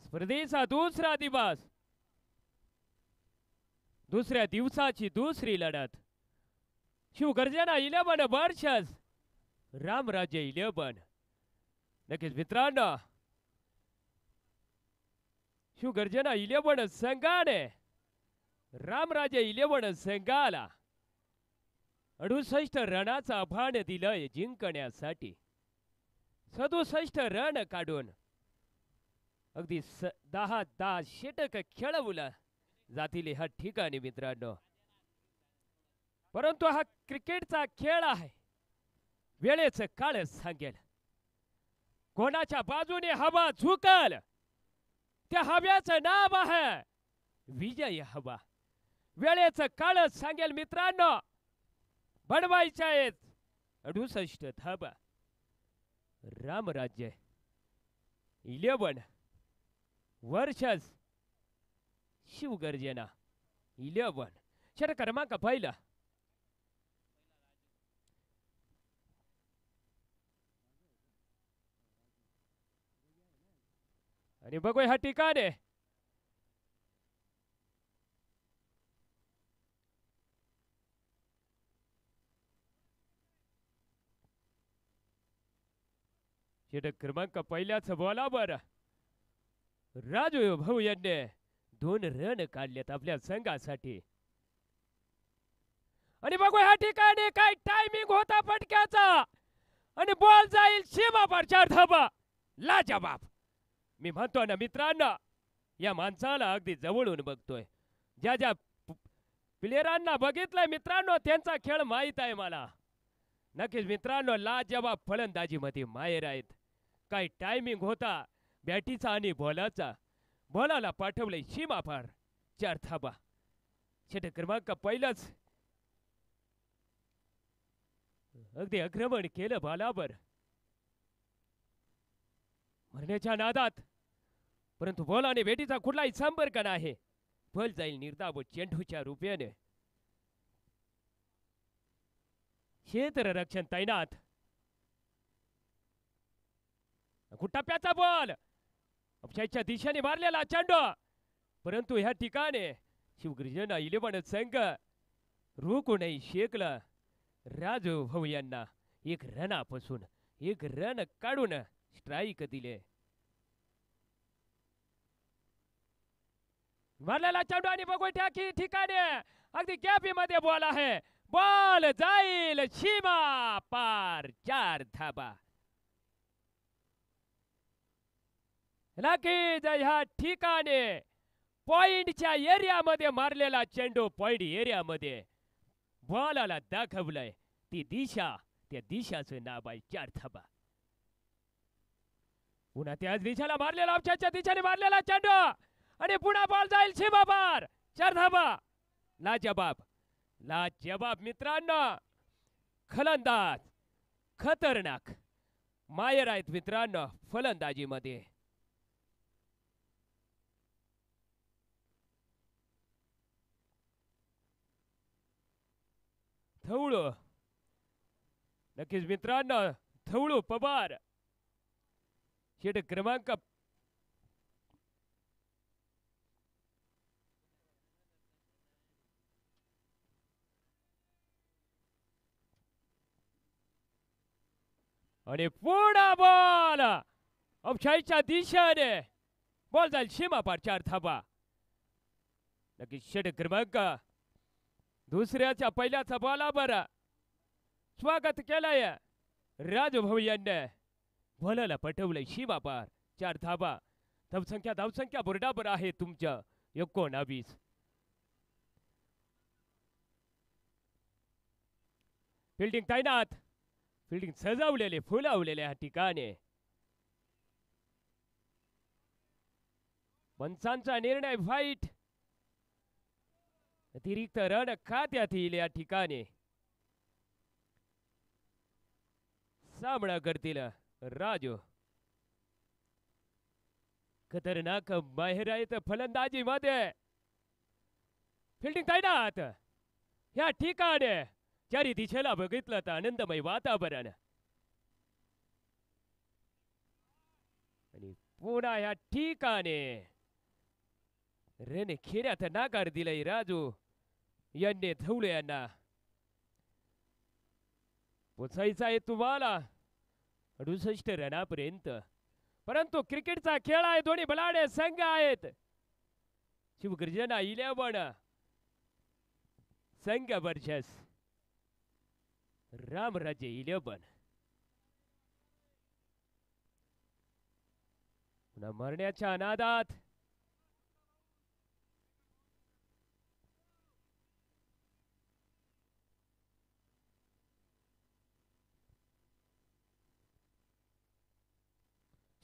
स्पर्धेचा दुसरा दिवस, दुसऱ्या दिवसाची दुसरी लढत. शिवगर्जना 11 वर्षस रामराज्य 11. नक्कीच मित्रांनो, शिवगर्जना 11 संघाने रामराज्य 11 संघाला 68 रनाचा आव्हान दिलंय जिंकण्यासाठी. 67 रन काढून अगदी 10 षटक खेळवलं जातील ह्या ठिकाणी मित्रांनो. परंतु हा क्रिकेटचा खेळ आहे, वेळेचं काळ सांगेल कोणाच्या बाजूने हवा झुकल त्या हव्याचं नाव आहे विजय हवा. वेळेचं काळ सांगेल मित्रांनो. बनवायच्या आहेत 68 धाबा. रामराज्य 11 वर्षस शिवगर्जना 11. षटक क्रमांक पहिला. आणि बघूया ह्या ठिकाणी षटक क्रमांक पहिल्याच बॉलावर राजू भाऊ यांनी 2 रन काढलेत आपल्या संघासाठी. आणि बघू ह्या ठिकाणी काय टायमिंग होता फटक्याचा आणि बॉल जाईल सीमापार 4 धाबा. लाजवाब. मी म्हणतो ना मित्रांनो, या माणसाला अगदी जवळून बघतोय. ज्या ज्या प्लेयरांना बघितलंय मित्रांनो त्यांचा खेळ माहित आहे मला. नक्कीच मित्रांनो, लाजवाब फलंदाजी मध्ये माहेर आहेत. काय टायमिंग होता बॅटीचा आणि बॉलाचा. बॉलाला पाठवलंय सीमापार 4 धाबा. षटक क्रमांक पहिलाच अगदी आक्रमण केलं बॉलावर मरण्याच्या नादात. परंतु बॉल आणि बॅटीचा कुठलाही संपर्क नाही. बॉल जाईल निर्धाव चेंडूच्या रूपाने. क्षेत्ररक्षण तैनात. टप्प्याचा बॉल अपशाच्या दिशेने मारलेला चेंडू. परंतु ह्या ठिकाणी शिवगर्जना 11 संघ रोखूनही शेकला राजू भाऊ यांना. 1 रनापासून 1 रन काढून स्ट्राईक दिले. मारलेला चेंडू आणि बघू ठिकाणी अगदी कॅपी मध्ये बॉल आहे. बॉल जाईल सीमा पार 4 धाबा. नक्कीच ह्या ठिकाणी पॉइंटच्या एरियामध्ये मारलेला चेंडू पॉइंट एरियामध्ये बॉलाला दाखवलंय ती दिशा. त्या दिशाचं नाव आहे 4 धाबा. पुन्हा त्याच दिशेला मारलेला अपशाच्या दिशेने मारलेला चेंडू आणि पुन्हा बॉल जाईल सीमा पार 4 धाबा. लाजवाब लाजवाब मित्रांनो. फलंदाज खतरनाक मायर आहेत मित्रांनो फलंदाजी मध्ये. थवळू नक्कीच मित्रांनो थवळू पवार. षटक क्रमांक आणि पुन्हा बॉल अपशाईच्या दिशेने बॉल जाईल सीमा पार 4 धाबा. नक्कीच षटक क्रमांक दुसऱ्याच्या पहिल्याचा बॉलावर स्वागत केलंय राजू भाऊ यांनी. बॉलाला पटवलंय सीमा पार 4 धाबा. धावसंख्या बोर्डावर आहे तुमच्या 19. फिल्डिंग तैनात. फिल्डिंग सजवलेले फुलावलेले ह्या ठिकाणी. पंचांचा निर्णय व्हाईट. अतिरिक्त रन खात्यात येईल या ठिकाणी. सामना करतील राजू. खतरनाक माहेर आहेत फलंदाजी मध्ये. फिल्डिंग तैनात. या ठिकाणी चारी दिशेला बघितलं तर आनंदमय वातावरण. आणि पुन्हा या ठिकाणी रन खेळ्यात नाकार दिलाय राजू यांनी धवले यांना. पोचायचा आहे तुम्हाला 68 रनापर्यंत. परंतु क्रिकेटचा खेळ आहे. दोन्ही बलाढ्य संघ आहेत. शिवगर्जना 11 संघ वर्सेस रामराजे 11. पुन्हा मरण्याच्या नादात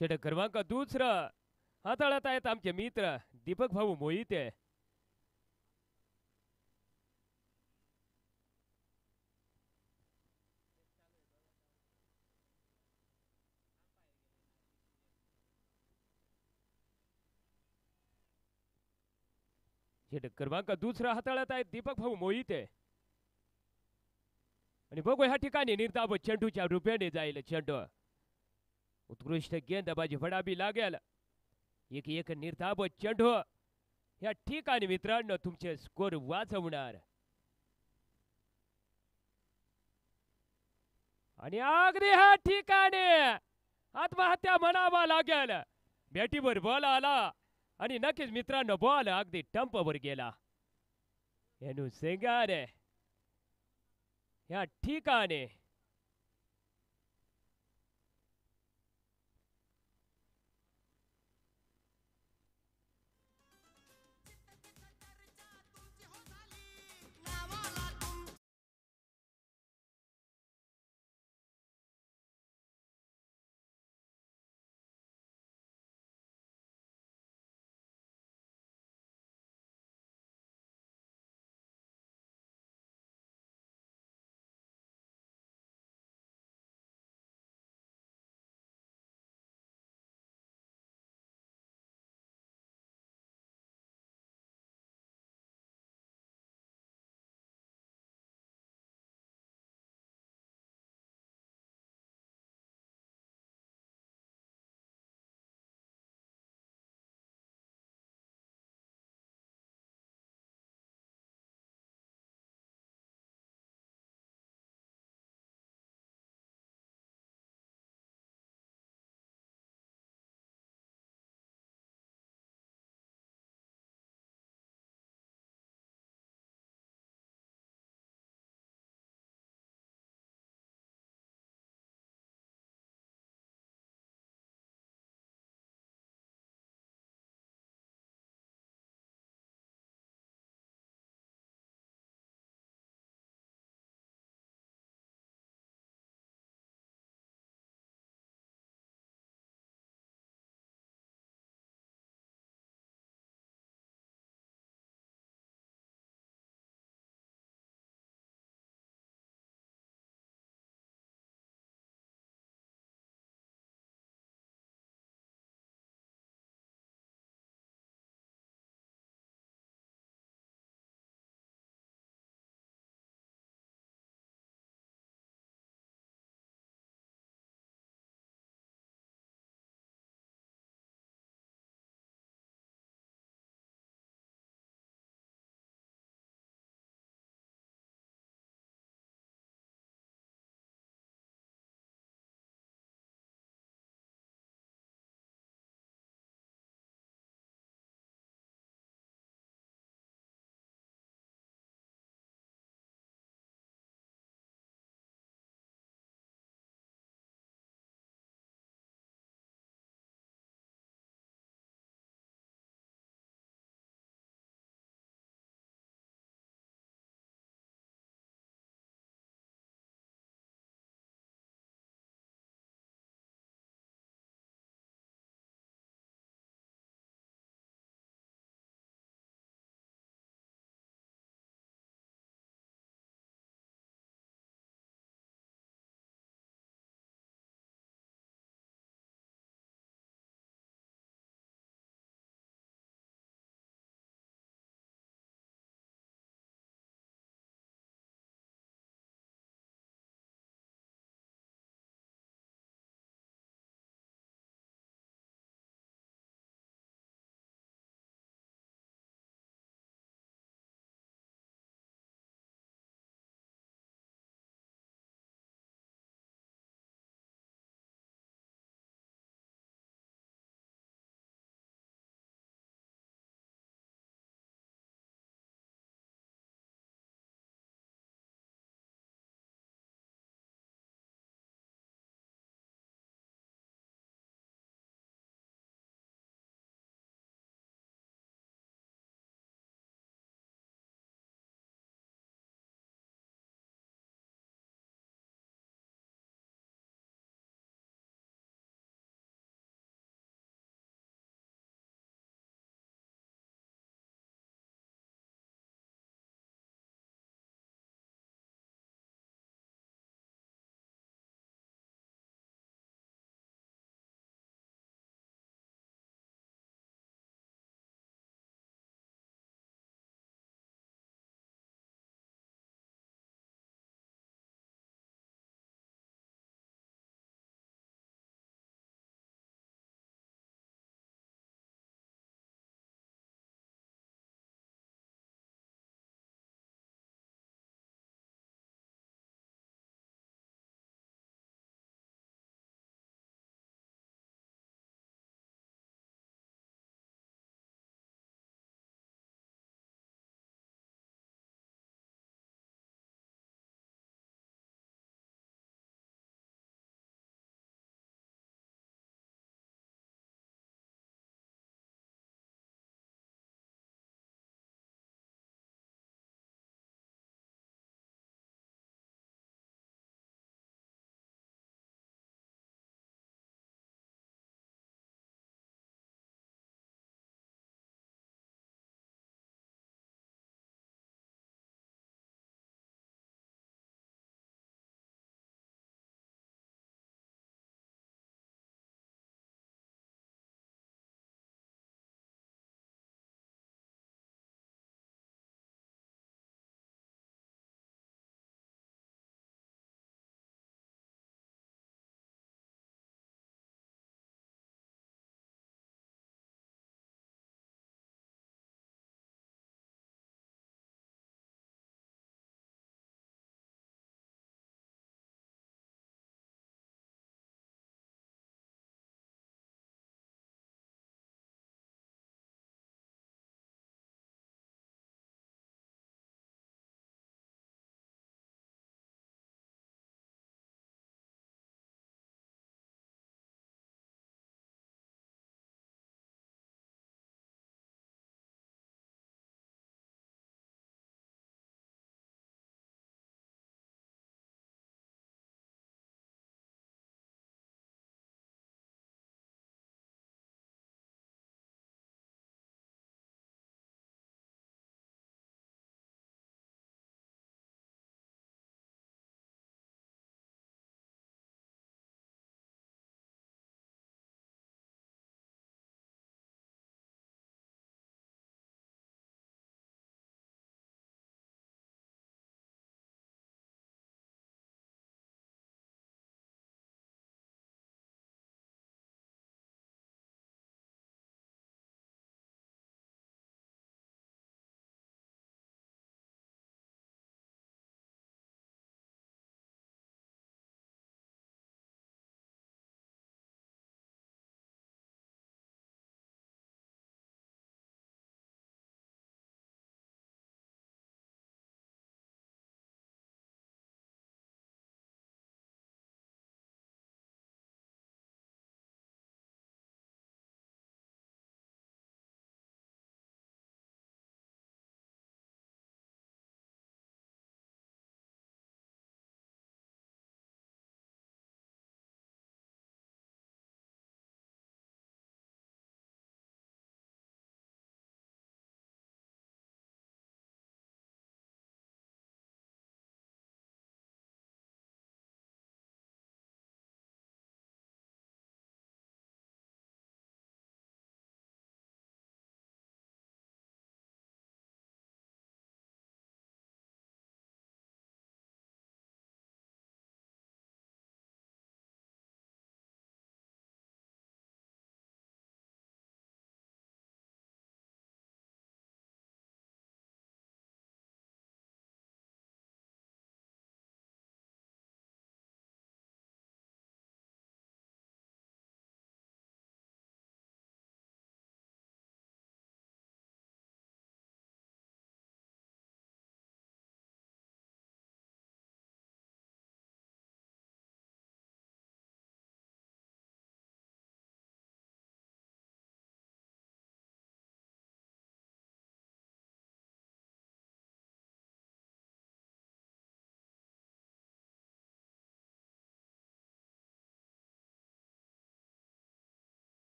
षटक क्रमांक दुसरं हाताळत आहेत आमचे मित्र दीपक भाऊ मोहिते. षटक क्रमांक दुसरा हाताळत आहेत दीपक भाऊ मोहिते. आणि बघू ह्या ठिकाणी निर्धाव चेंडूच्या रूपाने जाईल चेंडू. उत्कृष्ट गेंदबाजी फडावी लागेल. एक निर्धाव चेंडू या ठिकाणी मित्रांनो तुमचे स्कोर वाचवणार. आणि अगदी ह्या ठिकाणी आत्महत्या म्हणावा लागेल. बॅटीवर बॉल आला आणि नक्कीच मित्रांनो बॉल अगदी टंपवर गेला. एनु सेंगारे या ठिकाणी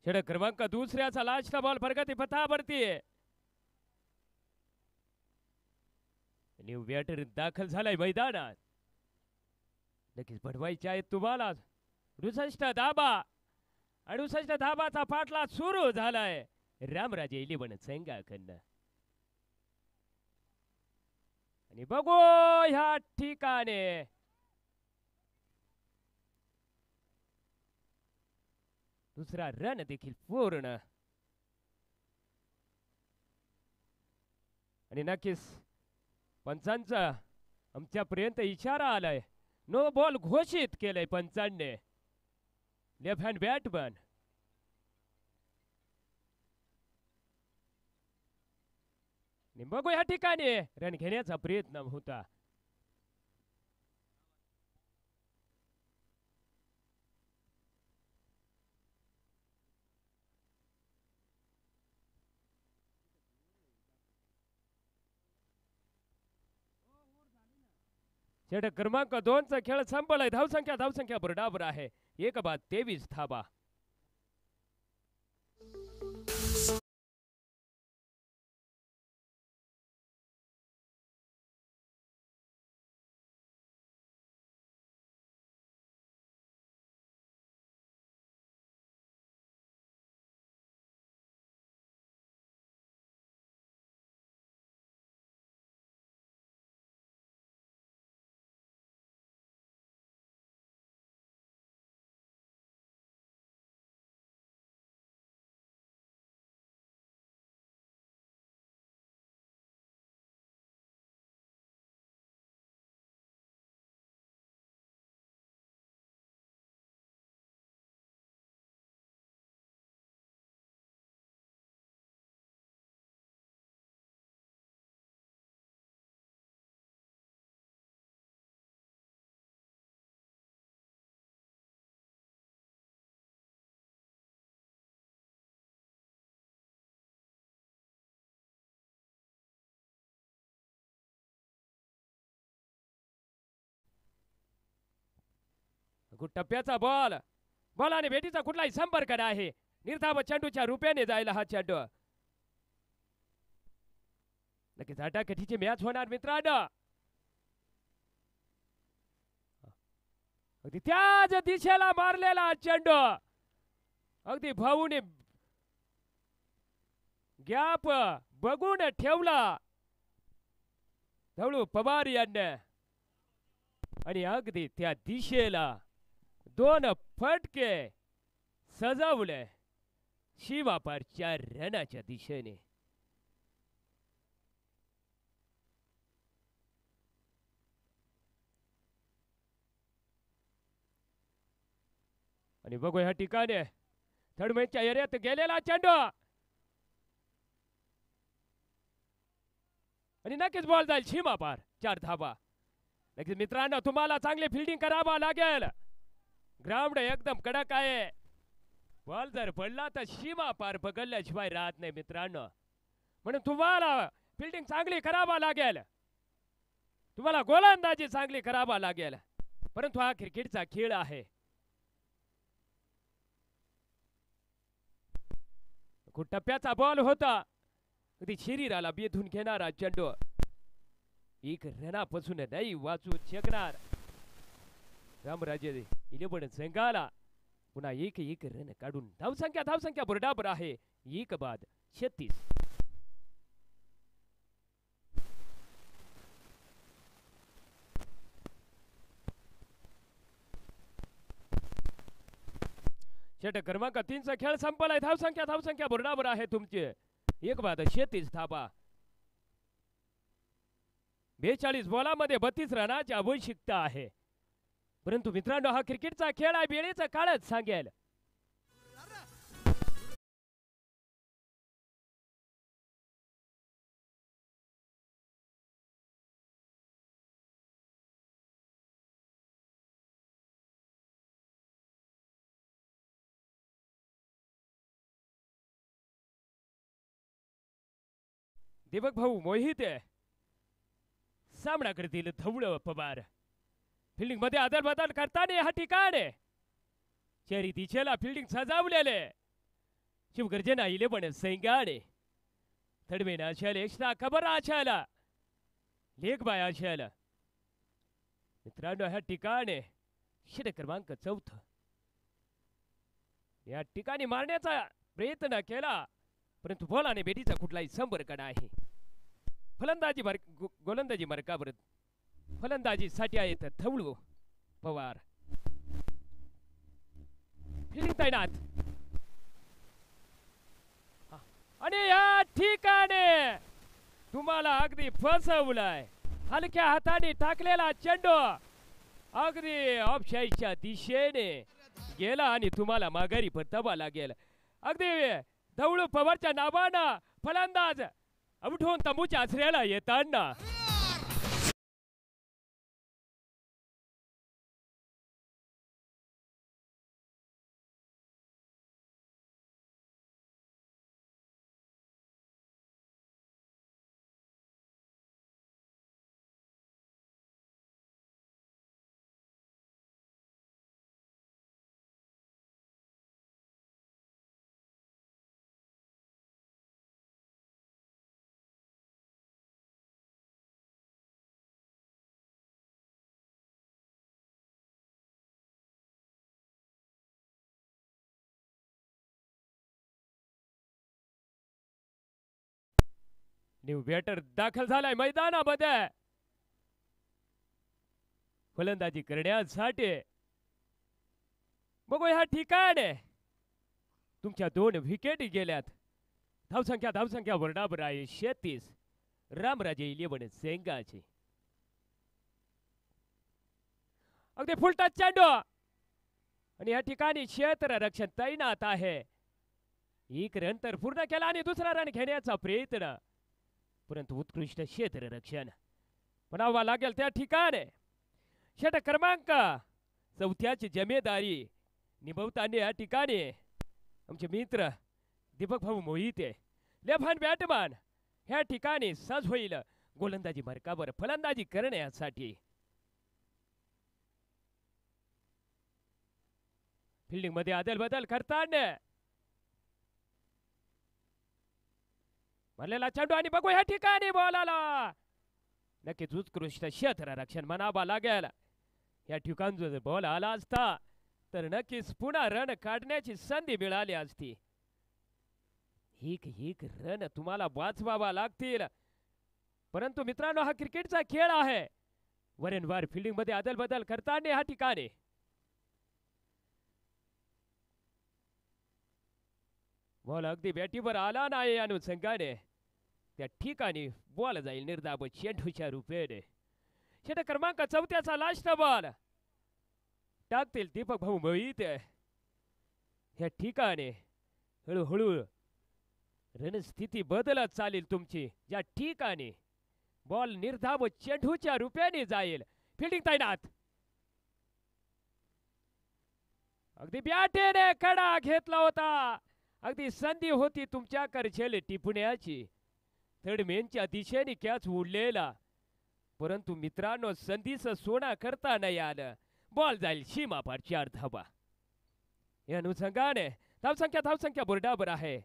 षटक क्रमांक दुसऱ्याचा लास्ट बॉल प्रगती पथावरती न्यू बॅटर दाखल झालाय मैदानात. नक्कीच बनवायचे आहेत तुम्हाला 68 धाबा. 68 धाबाचा पाठला सुरू झालाय रामराजे 11 संघाकडनं. आणि बघू ह्या ठिकाणी दुसरा रन देखील पूर्ण. आणि नक्कीच पंचांचा आमच्यापर्यंत इशारा आलाय. नो बॉल घोषित केलंय पंचांनी. लेफ्ट हँड बॅटमन बघू या ठिकाणी रन घेण्याचा प्रयत्न होता. षटक क्रमांक 2 चा खेळ संपलाय. धावसंख्या बरोबर आहे 1 बाद 23 धाबा. टप्प्याचा बॉल. बॉल आणि भेटीचा कुठलाही संपर्क नाही. निर्धाव चेंडूच्या रूपाने जायला हा चेंडू. नक्कीच अटाकटीची मॅच होणार मित्रांनो. अगदी त्याच दिशेला मारलेला चेंडू अगदी भाऊने गॅप बघून ठेवला धवळू पवार यांनी. आणि अगदी त्या दिशेला 2 फटके सजवले शिवापारच्या रनाच्या दिशेने. आणि बघू ह्या ठिकाणी थर्ड मॅचच्या एरियात गेलेला चेंडू. आणि नक्कीच बॉल जाईल सीमापार 4 धाबा. नक्कीच मित्रांनो तुम्हाला चांगली फिल्डिंग करावा लागेल. ग्राउंड एकदम कडक आहे. बॉल जर पडला तर सीमा पार पकडल्याशिवाय राहत नाही मित्रांनो. म्हणून तुम्हाला फिल्डिंग चांगली करावा लागेल. तुम्हाला गोलंदाजी चांगली करावा लागेल. परंतु हा क्रिकेटचा खेळ आहे. खूप टप्प्याचा बॉल होता. कधी शरीराला बेधून घेणारा चेंडू 1 रनापासून नाही वाचू शकणार रामराजे 11 संघाला. पुन्हा 1 रन काढून धावसंख्या बरोबर आहे 1 बाद 36. षटक क्रमांक 3 चा खेळ संपलाय. धावसंख्या बरोबर आहे तुमची 1 बाद 36 धाबा. 42 बॉलामध्ये 32 रनाची आवश्यकता आहे. परंतु मित्रांनो हा क्रिकेटचा खेळ आहे. वेळेचा काळच सांगेल. दिवक भाऊ मोहित सामना करतील धवळ पवार. फिल्डिंग मध्ये आदल बदल करताना हा ठिकाण शहरी दिशेला फिल्डिंग सजावलेले शिवगर्जना इले पण सैंगाने थडवे आशाला एक्स्ट्रा खबर आशाला लेख बाय आशाला मित्रांनो ह्या ठिकाणी षट क्रमांक 4 या ठिकाणी मारण्याचा प्रयत्न केला परंतु बॉलाने बेटीचा कुठलाही संपर्क नाही गोलंदाजी मार्कावर फलंदाजीसाठी आहेत थवळू पवार फिल्डिंग तैनात आणि या ठिकाणी तुम्हाला अगदी फसवलाय हलक्या हाताने टाकलेला चेंडू अगदी ऑफसाईडच्या दिशेने गेला आणि तुम्हाला माघारी परतावा लागेल अगदी धवळू पवारच्या नावानं फलंदाज उठून तंबूच्या आश्रयाला येताना न्यू बॅटर दाखल झालाय मैदानामध्ये फलंदाजी करण्यासाठी बघू ह्या ठिकाणी तुमच्या 2 विकेट गेल्यात धावसंख्या बरोबर आहे 36 रामराजे 11 सेंगाची अगदी फुलटा चेंडू आणि या ठिकाणी क्षेत्ररक्षण तैनात आहे एक रन तर पूर्ण केला आणि दुसरा रन घेण्याचा प्रयत्न परंतु उत्कृष्ट क्षेत्ररक्षण म्हणावा लागेल त्या ठिकाणी षट क्रमांक 4ची जिम्मेदारी निभवताना या ठिकाणी आमचे मित्र दीपक भाऊ मोहिते लेफ्ट हँड बॅटमॅन ह्या ठिकाणी सज होईल गोलंदाजी मार्कावर फलंदाजी करण्यासाठी फिल्डिंग मध्ये आदल बदल करताना मारलेला चेंडू आणि बघू ह्या ठिकाणी बॉलाला नक्कीच उत्कृष्ट क्षेत्ररक्षण म्हणावा लागेल या ठिकाणी जर बॉल आला असता तर नक्कीच पुन्हा रन काढण्याची संधी मिळाली असती एक रन तुम्हाला वाचवावा लागतील परंतु मित्रांनो हा क्रिकेटचा खेळ आहे वारंवार फिल्डिंग मध्ये आदल बदल करताना ह्या ठिकाणी बॉल अगदी बॅटीवर आला नाही अनुषंगाने त्या ठिकाणी बॉल जाईल निर्धाव चेंडूच्या रूपेने षट क्रमांक 4चा लास्ट बॉल टाकतील दीपक भाऊ मोहिते या ठिकाणी हळूहळू रणस्थिती बदलत चालेल तुमची या ठिकाणी बॉल निर्धाव चेंडूच्या रूपेने जाईल फिल्डिंग तैनात अगदी बॅटेने कडा घेतला होता अगदी संधी होती तुमच्याकडे झेल टिपण्याची थर्डमॅनच्या दिशेने कॅच उडलेला परंतु मित्रांनो संधीचं सोना करता नाही आलं बॉल जाईल सीमा पार 4 धावा या अनुषंगाने धावसंख्या बोर्डावर आहे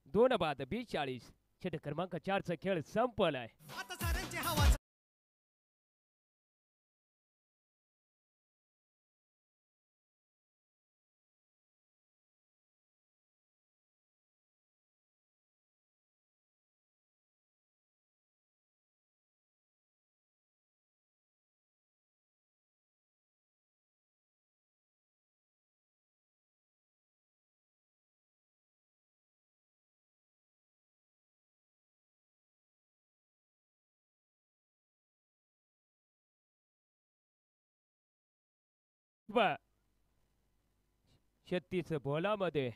2 बाद 42 षट क्रमांक 4चा खेळ संपलाय व 36 बॉलामध्ये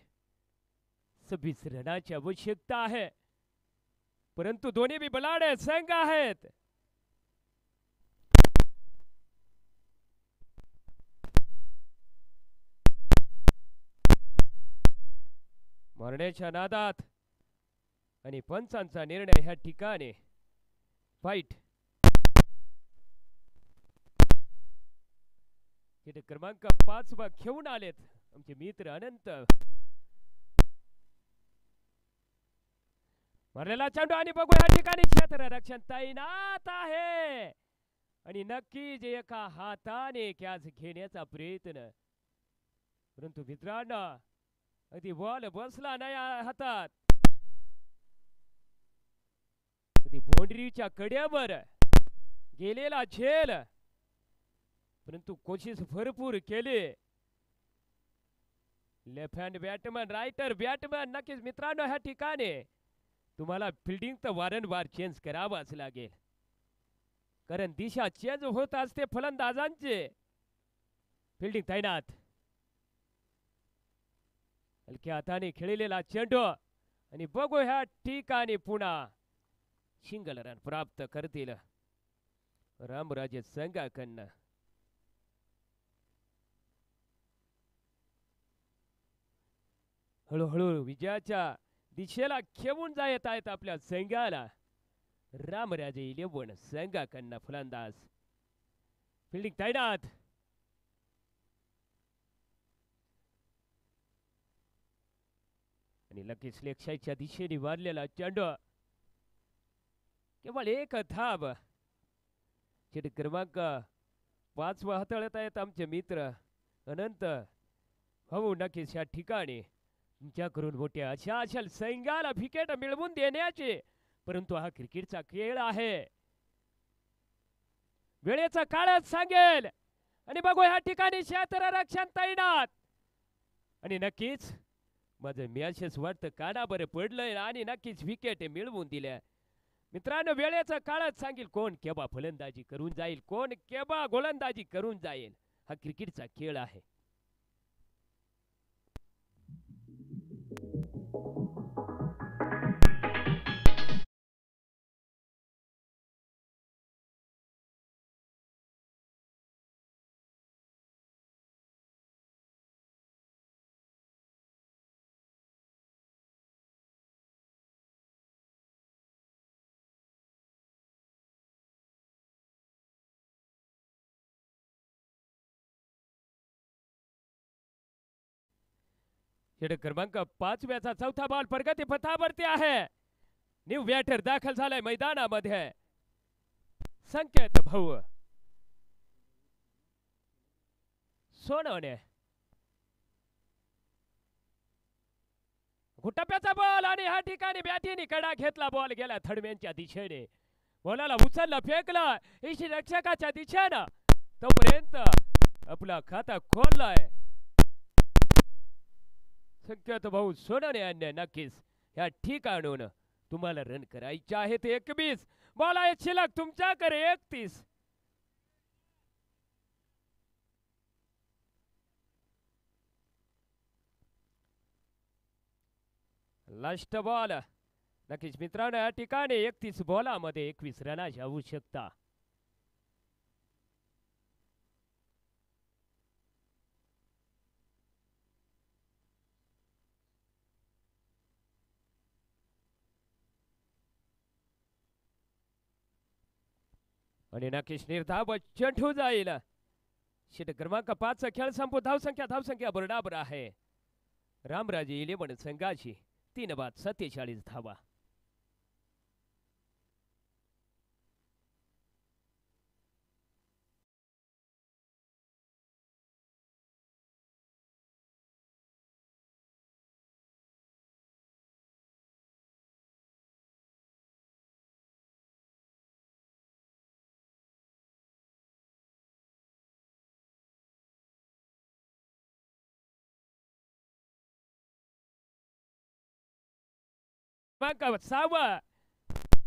26 रनाची आवश्यकता आहे परंतु दोन्ही बी बलाढ्य संघ आहेत मारण्याच्या नादात आणि पंचांचा निर्णय ह्या ठिकाणी फाईट क्रमांक 5 घेऊन आलेत आमचे मित्र अनंत मारलेला चेंडू आणि बघू या ठिकाणी क्षेत्ररक्षण तैनात आहे आणि नक्कीच एका हाताने कॅच घेण्याचा प्रयत्न, परंतु मित्रांनो अगदी बॉल बसला नाही हातात, अगदी बाउंड्रीच्या कड्यावर गेलेला झेल, परंतु कोशिश भरपूर केली. Left hand batsman writer batsman नक्कीच मित्रांनो ह्या ठिकाणी तुम्हाला फिल्डिंग तर वारंवार चेंज करावाच लागेल, कारण दिशा चेंज होत असते फलंदाजांचे. फिल्डिंग तैनात, हलक्या हाताने खेळलेला चेंडू आणि बघू ह्या ठिकाणी पुन्हा सिंगल रन प्राप्त करतील रामराजे संघाकडनं. हळूहळू विजयाच्या दिशेला खेळून जात आहेत आपल्या संघाला रामराजे 11 संघाकडनं फलंदाज. फिल्डिंग तैनात, आणि लगेच लेगसाईडच्या दिशेने मारलेला चेंडू केवळ एक धाब. चेंडू क्रमांक 5 हाताळत आहेत आमचे मित्र अनंत. हो नक्कीच या ठिकाणी तुमच्याकडून मोठ्या अशा संघाला विकेट मिळवून देण्याचे, परंतु हा क्रिकेटचा खेळ आहे, वेळेचा काळच सांगेल. आणि बघू ह्या ठिकाणी क्षेत्ररक्षण तैनात, आणि नक्कीच माझं मॅचेस वाटतं कानावर पडलंय आणि नक्कीच विकेट मिळवून दिल्या. मित्रांनो वेळेचा काळच सांगेल कोण केव्हा फलंदाजी करून जाईल, कोण केव्हा गोलंदाजी करून जाईल. हा क्रिकेटचा खेळ आहे. षटक क्रमांक 5 व्याचा चौथा बॉल प्रगती पथावरती आहे. न्यू बॅटर दाखल झालाय मैदानामध्ये. संकेत भाऊ सोनवणे, गुटप्याचा बॉल आणि ह्या ठिकाणी बॅटीने कडा घेतला. बॉल गेला थडव्यांच्या दिशेने, बॉलाला उचलला फेकला इशी रक्षकाच्या दिशेनं, तोपर्यंत आपला खाता खोललाय संकेत भाऊ सोनवणे यांनी. नक्कीच ह्या ठिकाणून तुम्हाला रन करायचे आहेत 21, बॉल आहे शिल्लक तुमच्याकडे 31. Last ball. नक्कीच मित्रांनो या ठिकाणी 31 बॉलामध्ये 21 रनाची आवश्यकता. आणि नक्कीच निर्धाव चेंडू जाईल. षटक क्रमांक 5 खेळ संपू. धावसंख्या बरोबर आहे रामराजे 11 संघाची 3 बाद 47 धावा.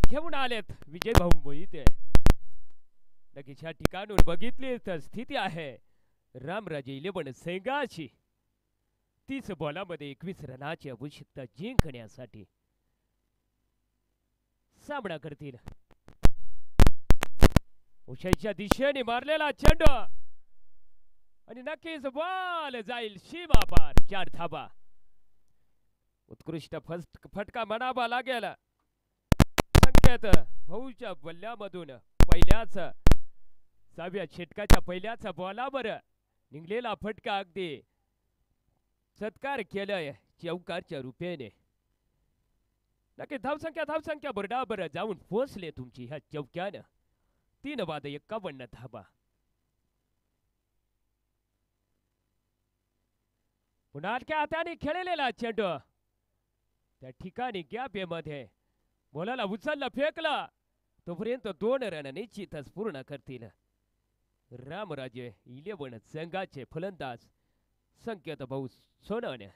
घेऊन आलेत विजय भाऊ मोहिते. नक्कीच ह्या ठिकाणून बघितली तर स्थिती आहे रामराजे 11 संघाची 30 बॉलामध्ये 21 रनाची आवश्यकता जिंकण्यासाठी सामना करतील. उशाईच्या दिशेने मारलेला चेंडू आणि नक्कीच बॉल जाईल सीमा पार. 4 धाबा. उत्कृष्ट फटका म्हणावा लागेल संकेत भाऊच्या बल्ल्यामधून. पहिल्याच 6व्या षटकाच्या पहिल्याच बॉलावर निघलेला फटका अगदी सत्कार केलाय चौकारच्या रूपेने. नक्की धावसंख्या बरोबर जाऊन पोचले तुमची ह्या चौक्यानं 3:51 धाबा. पुन्हा आणखी हाताने खेळलेला चेंडू त्या ठिकाणी गॅप मध्ये बोलाला उचलला फेकला तोपर्यंत 2 रन निश्चितच पूर्ण करतील रामराजे 11 संघाचे फलंदाज संकेत भाऊ सोनवणे.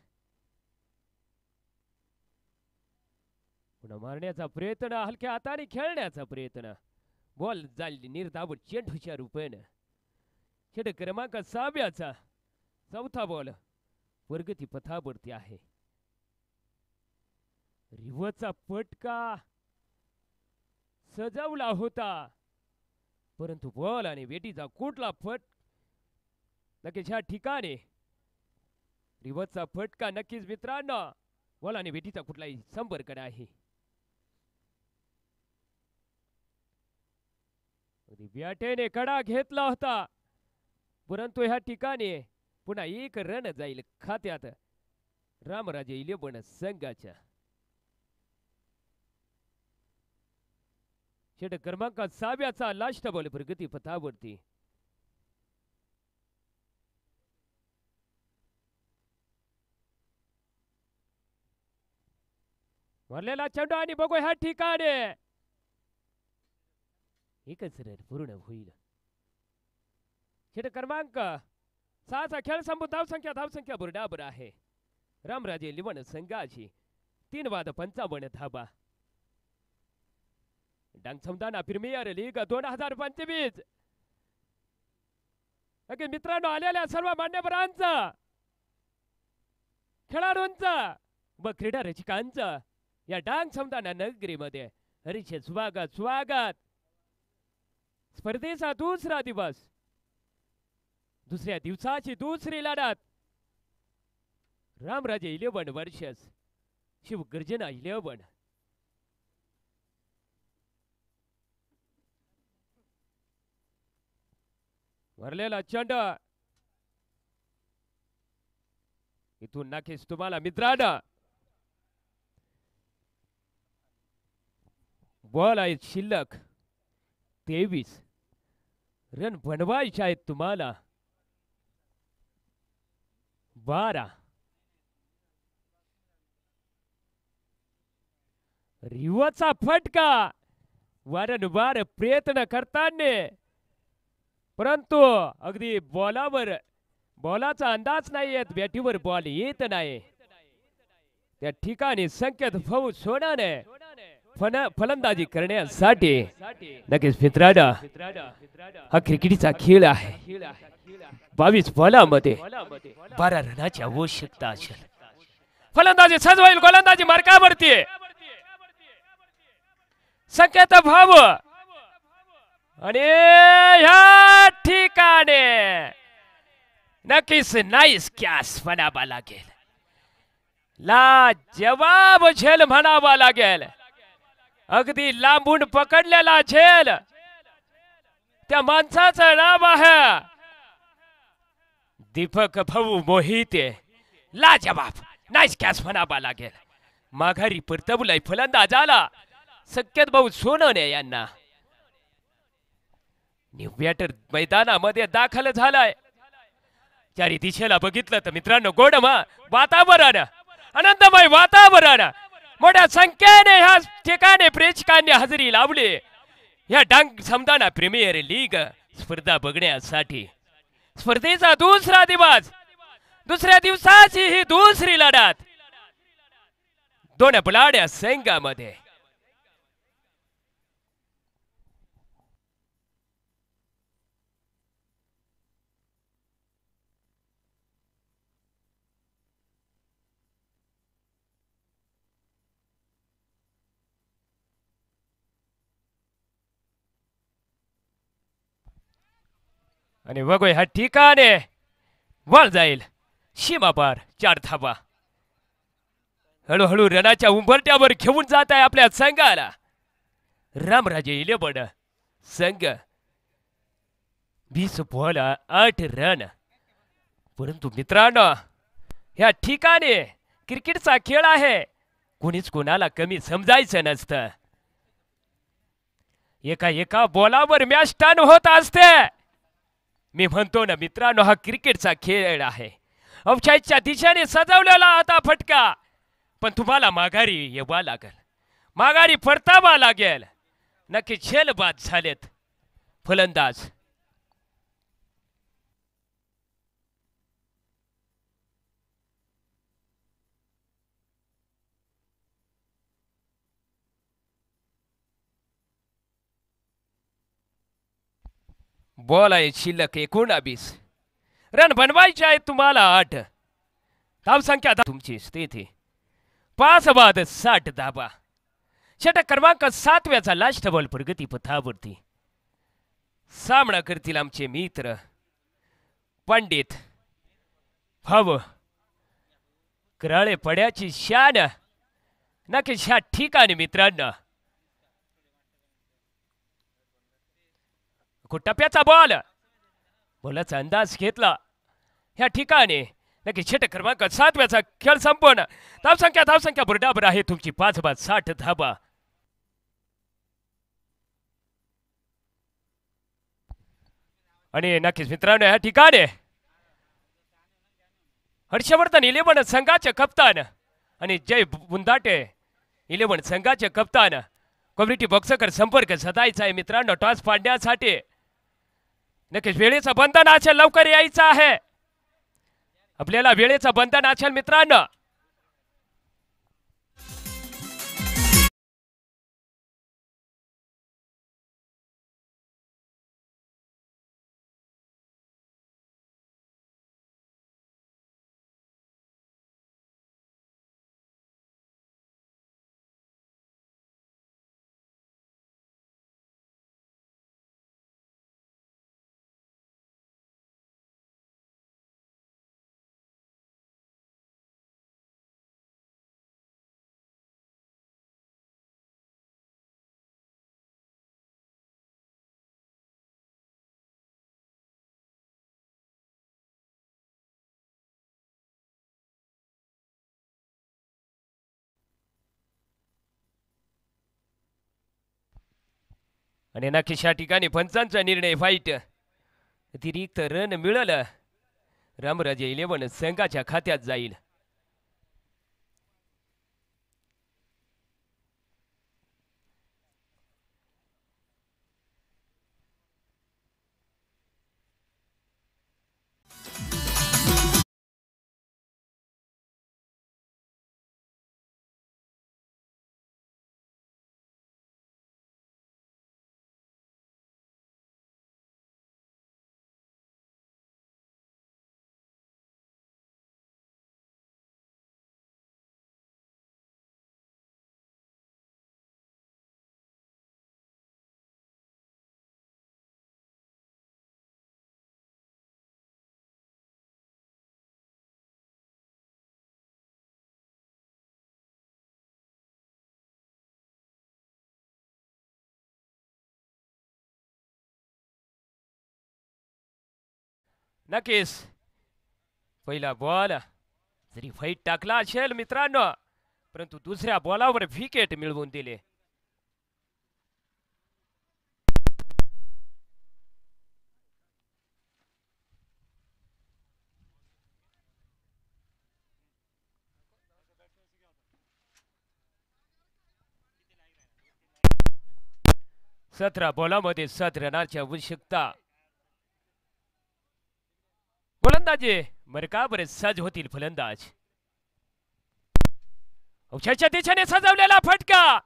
पुन्हा मारण्याचा प्रयत्न हलक्या हाताने खेळण्याचा प्रयत्न बॉल झाली निर्धाव चेंडूच्या रूपाने चेंडू क्रमांक 6 चौथा बॉल प्रगती पथावरती आहे. रिव्हरचा फटका सजवला होता परंतु बॉल आणि वेटीचा कुठला फट नक्कीच ह्या ठिकाणी रिव्हरचा फटका नक्कीच मित्रांनो बॉल आणि वेटीचा कुठलाही संपर्क नाही. बॅटेने कडा घेतला होता परंतु ह्या ठिकाणी पुन्हा 1 रन जाईल खात्यात रामराजे 11 संघाच्या. षटक क्रमांक 6 लास्ट बॉल प्रगती पथावरती. मारलेला चेंडू आणि बघू ह्या ठिकाणी एकच रन पूर्ण होईल. षटक क्रमांक 6 खेळ संपून धावसंख्या बरोबर आहे रामराजे 11 संघाची 3:55 धाबा. डांग समदाना प्रीमियर लीग 2025 मित्रांनो आलेल्या सर्व मान्यवरांचा खेळाडूंचा व क्रीडा रसिकांचा या डांग समदाना नगरीमध्ये हरीचे स्वागत. स्पर्धेचा दुसरा दिवस दुसऱ्या दिवसाची दुसरी लढत रामराजे 11 वर्सेस शिवगर्जना 11. मारलेला चेंडू इथून नक्कीच तुम्हाला मित्रांनो बॉल आहे शिल्लक 23 रन बनवायचे आहेत तुम्हाला 12. रिव्हरचा फटका वारंवार प्रयत्न करताना परंतु अगदी बॉलाचा अंदाज नाही येत बॅटीवर बॉल येत नाही त्या ठिकाणी संकेत भाऊ सोनाने फलंदाजी करण्यासाठी नक्कीच मित्रांनो हा क्रिकेटचा खेळ आहे. 22 बॉलामध्ये 12 रनाची आवश्यकता असेल. फलंदाजी सजवाईल गोलंदाजी मार्कावरती संकेत भाऊ आणि ह्या ठिकाणी नक्कीच नाईस कॅच म्हणावा लागेल जवाब झेल म्हणावा लागेल. अगदी लांबून पकडलेला झेल त्या माणसाचं नाव आहे दीपक भाऊ मोहिते. लाजवाब नाईस कॅच म्हणावा लागेल. माघारी परतवलाय फलंदाजाला संकेत भाऊ सोनवणे यांना. न्यू बॅटर मैदानामध्ये दाखल झालाय. चारी दिशेला बघितलं तर मित्रांनो गोडमा वातावरण आनंदमय वातावरण मोठ्या संख्येने ह्या ठिकाणी प्रेक्षकांनी हजेरी लावली या डांग समदाना प्रीमियर लीग स्पर्धा बघण्यासाठी. स्पर्धेचा दुसरा दिवस दुसऱ्या दिवसाची ही दुसरी लढत दोन बलाढ्य संघामध्ये. आणि बघूया ह्या ठिकाणी बॉल जाईल सीमा पार 4 धाबा. हळूहळू रनाच्या उंबरट्यावर घेऊन जात आहे आपल्या संघाला रामराजे 11 संघ. 20 बॉल 8 रन. परंतु मित्रांनो ह्या ठिकाणी क्रिकेटचा खेळ आहे कोणीच कोणाला कमी समजायचं नसतं. एका एका बॉलावर मॅच टर्न होत असते. मी म्हणतो ना मित्रांनो, हा क्रिकेटचा खेळ आहे. ऑफसाईडच्या दिशेने सजवलेला आता फटका, पण तुम्हाला माघारी यावं लागेल, माघारी परतावा लागेल. नक्की झेलबाद झालेत फलंदाज. बॉल आहे शिल्लक 19. रन बनवायचे आहेत तुम्हाला 8. धावसंख्या तुमची स्थिती 5 बाद 60 धाबा. षटक क्रमांक 7व्याचा लास्ट बॉल प्रगती पथावरती. सामना करतील आमचे मित्र पंडित भाऊ कराळे पड्याची शान. नक्कीच ह्या ठिकाणी मित्रांनो टप्प्याचा बॉल, बॉलाचा अंदाज घेतला ह्या ठिकाणी. नक्की षटक क्रमांक 7व्याचा खेळ संपवणं. धावसंख्या बरोबर आहे तुमची 5 बाद 60 धाबा. आणि नक्कीच मित्रांनो ह्या ठिकाणी हर्षवर्धन 11 संघाचे कप्तान आणि जय बुंदाटे 11 संघाचे कप्तान कम्युनिटी बॉक्सकर संपर्क साधायचा आहे मित्रांनो टॉस पाडण्यासाठी. नक्कीच वेळेचं बंधन असेल, लवकर यायचं आहे आपल्याला, वेळेचं बंधन असेल मित्रांनो. आणि नक्कीच या ठिकाणी पंचांचा निर्णय फाईट. अतिरिक्त रन मिळालं रामराजे 11 संघाच्या खात्यात जाईल. नक्कीच पहिला बॉल जरी फाईट टाकला असेल मित्रांनो, परंतु दुसऱ्या बॉलावर विकेट मिळवून दिले. सतरा बॉलामध्ये 7 रनाची आवश्यकता. गोलंदाजी बरकाबर सज्ज होतील फलंदाज. औषधाच्या दिशेने सजवलेला फटका,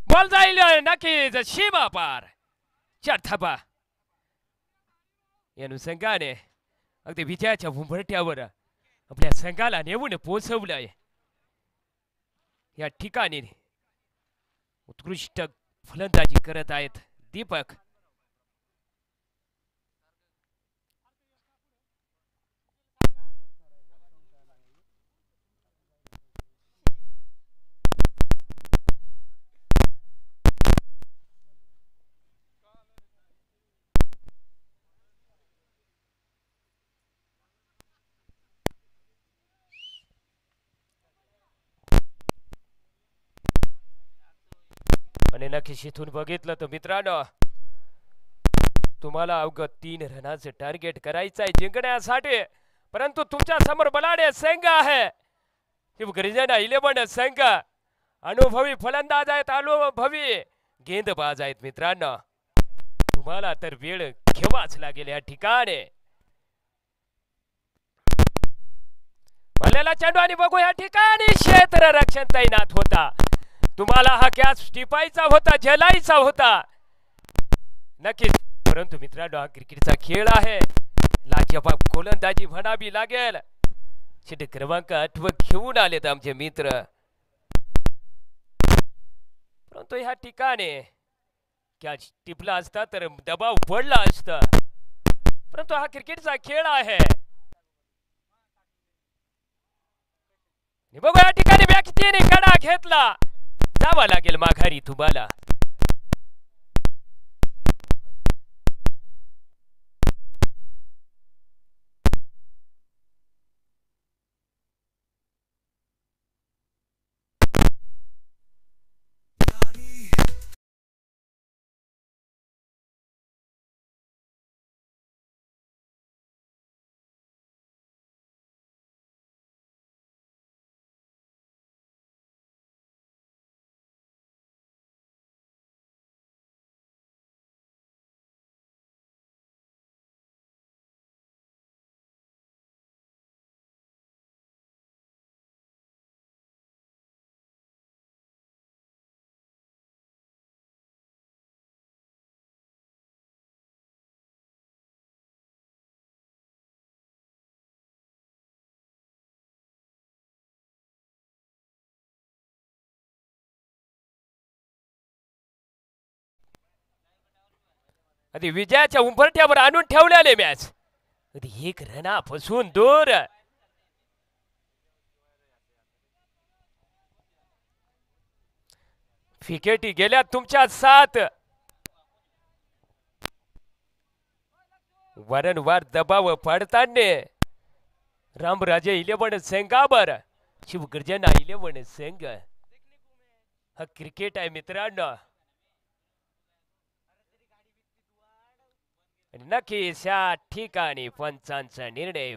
बॉल जाईल नक्कीच सीमा पार. 4 धाबा या अनुषंगाने अगदी विजयाच्या उंबरठ्यावर आपल्या संघाला नेऊन पोहोचवलंय. या ठिकाणी उत्कृष्ट फलंदाजी करत आहेत दीपक. आणि नक्कीच इथून बघितलं तर मित्रांनो तुम्हाला अवघं 3 रनाचं टार्गेट करायचं आहे जिंकण्यासाठी, परंतु तुमच्या समोर बलाढ्य संघ आहे शिवगर्जना 11 संघ. अनुभवी फलंदाज आहेत, अनुभवी गेंदबाज आहेत मित्रांनो. तुम्हाला तर वेळ घ्यावाच लागेल या ठिकाणी. भरलेला चेंडू आणि बघू या ठिकाणी क्षेत्ररक्षण तैनात होता. तुम्हाला हा कॅच टिपायचा होता, झेलायचा होता नक्कीच, परंतु मित्रांनो हा क्रिकेटचा खेळ आहे. लाजवाब गोलंदाजी म्हणावी लागेल. षटक क्रमांक 8 घेऊन आलेत आमचे मित्र, परंतु ह्या ठिकाणी कॅच टिपला असता तर दबाव पडला असता, परंतु हा क्रिकेटचा खेळ आहे. बघू या ठिकाणी व्यक्तीने कडा घेतला, जावा लागेल माघारी तुम्हाला. आधी विजयाच्या उंबरठ्यावर आणून ठेवलेले मॅच, आधी 1 रनापासून दूर. विकेटी गेल्या तुमच्या 7. वारंवार दबाव पडताना रामराजे 11 संघावर शिवगर्जना 11 संघ. हा क्रिकेट आहे मित्रांनो. नक्कीच या ठिकाणी पंचांचा निर्णय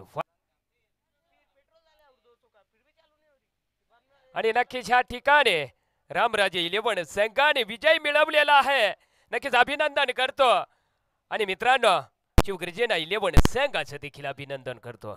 आणि नक्कीच या ठिकाणी रामराजे 11 संघाने विजय मिळवलेला आहे. नक्कीच अभिनंदन करतो आणि मित्रांनो शिवगर्जना 11 संघाचं देखील अभिनंदन करतो.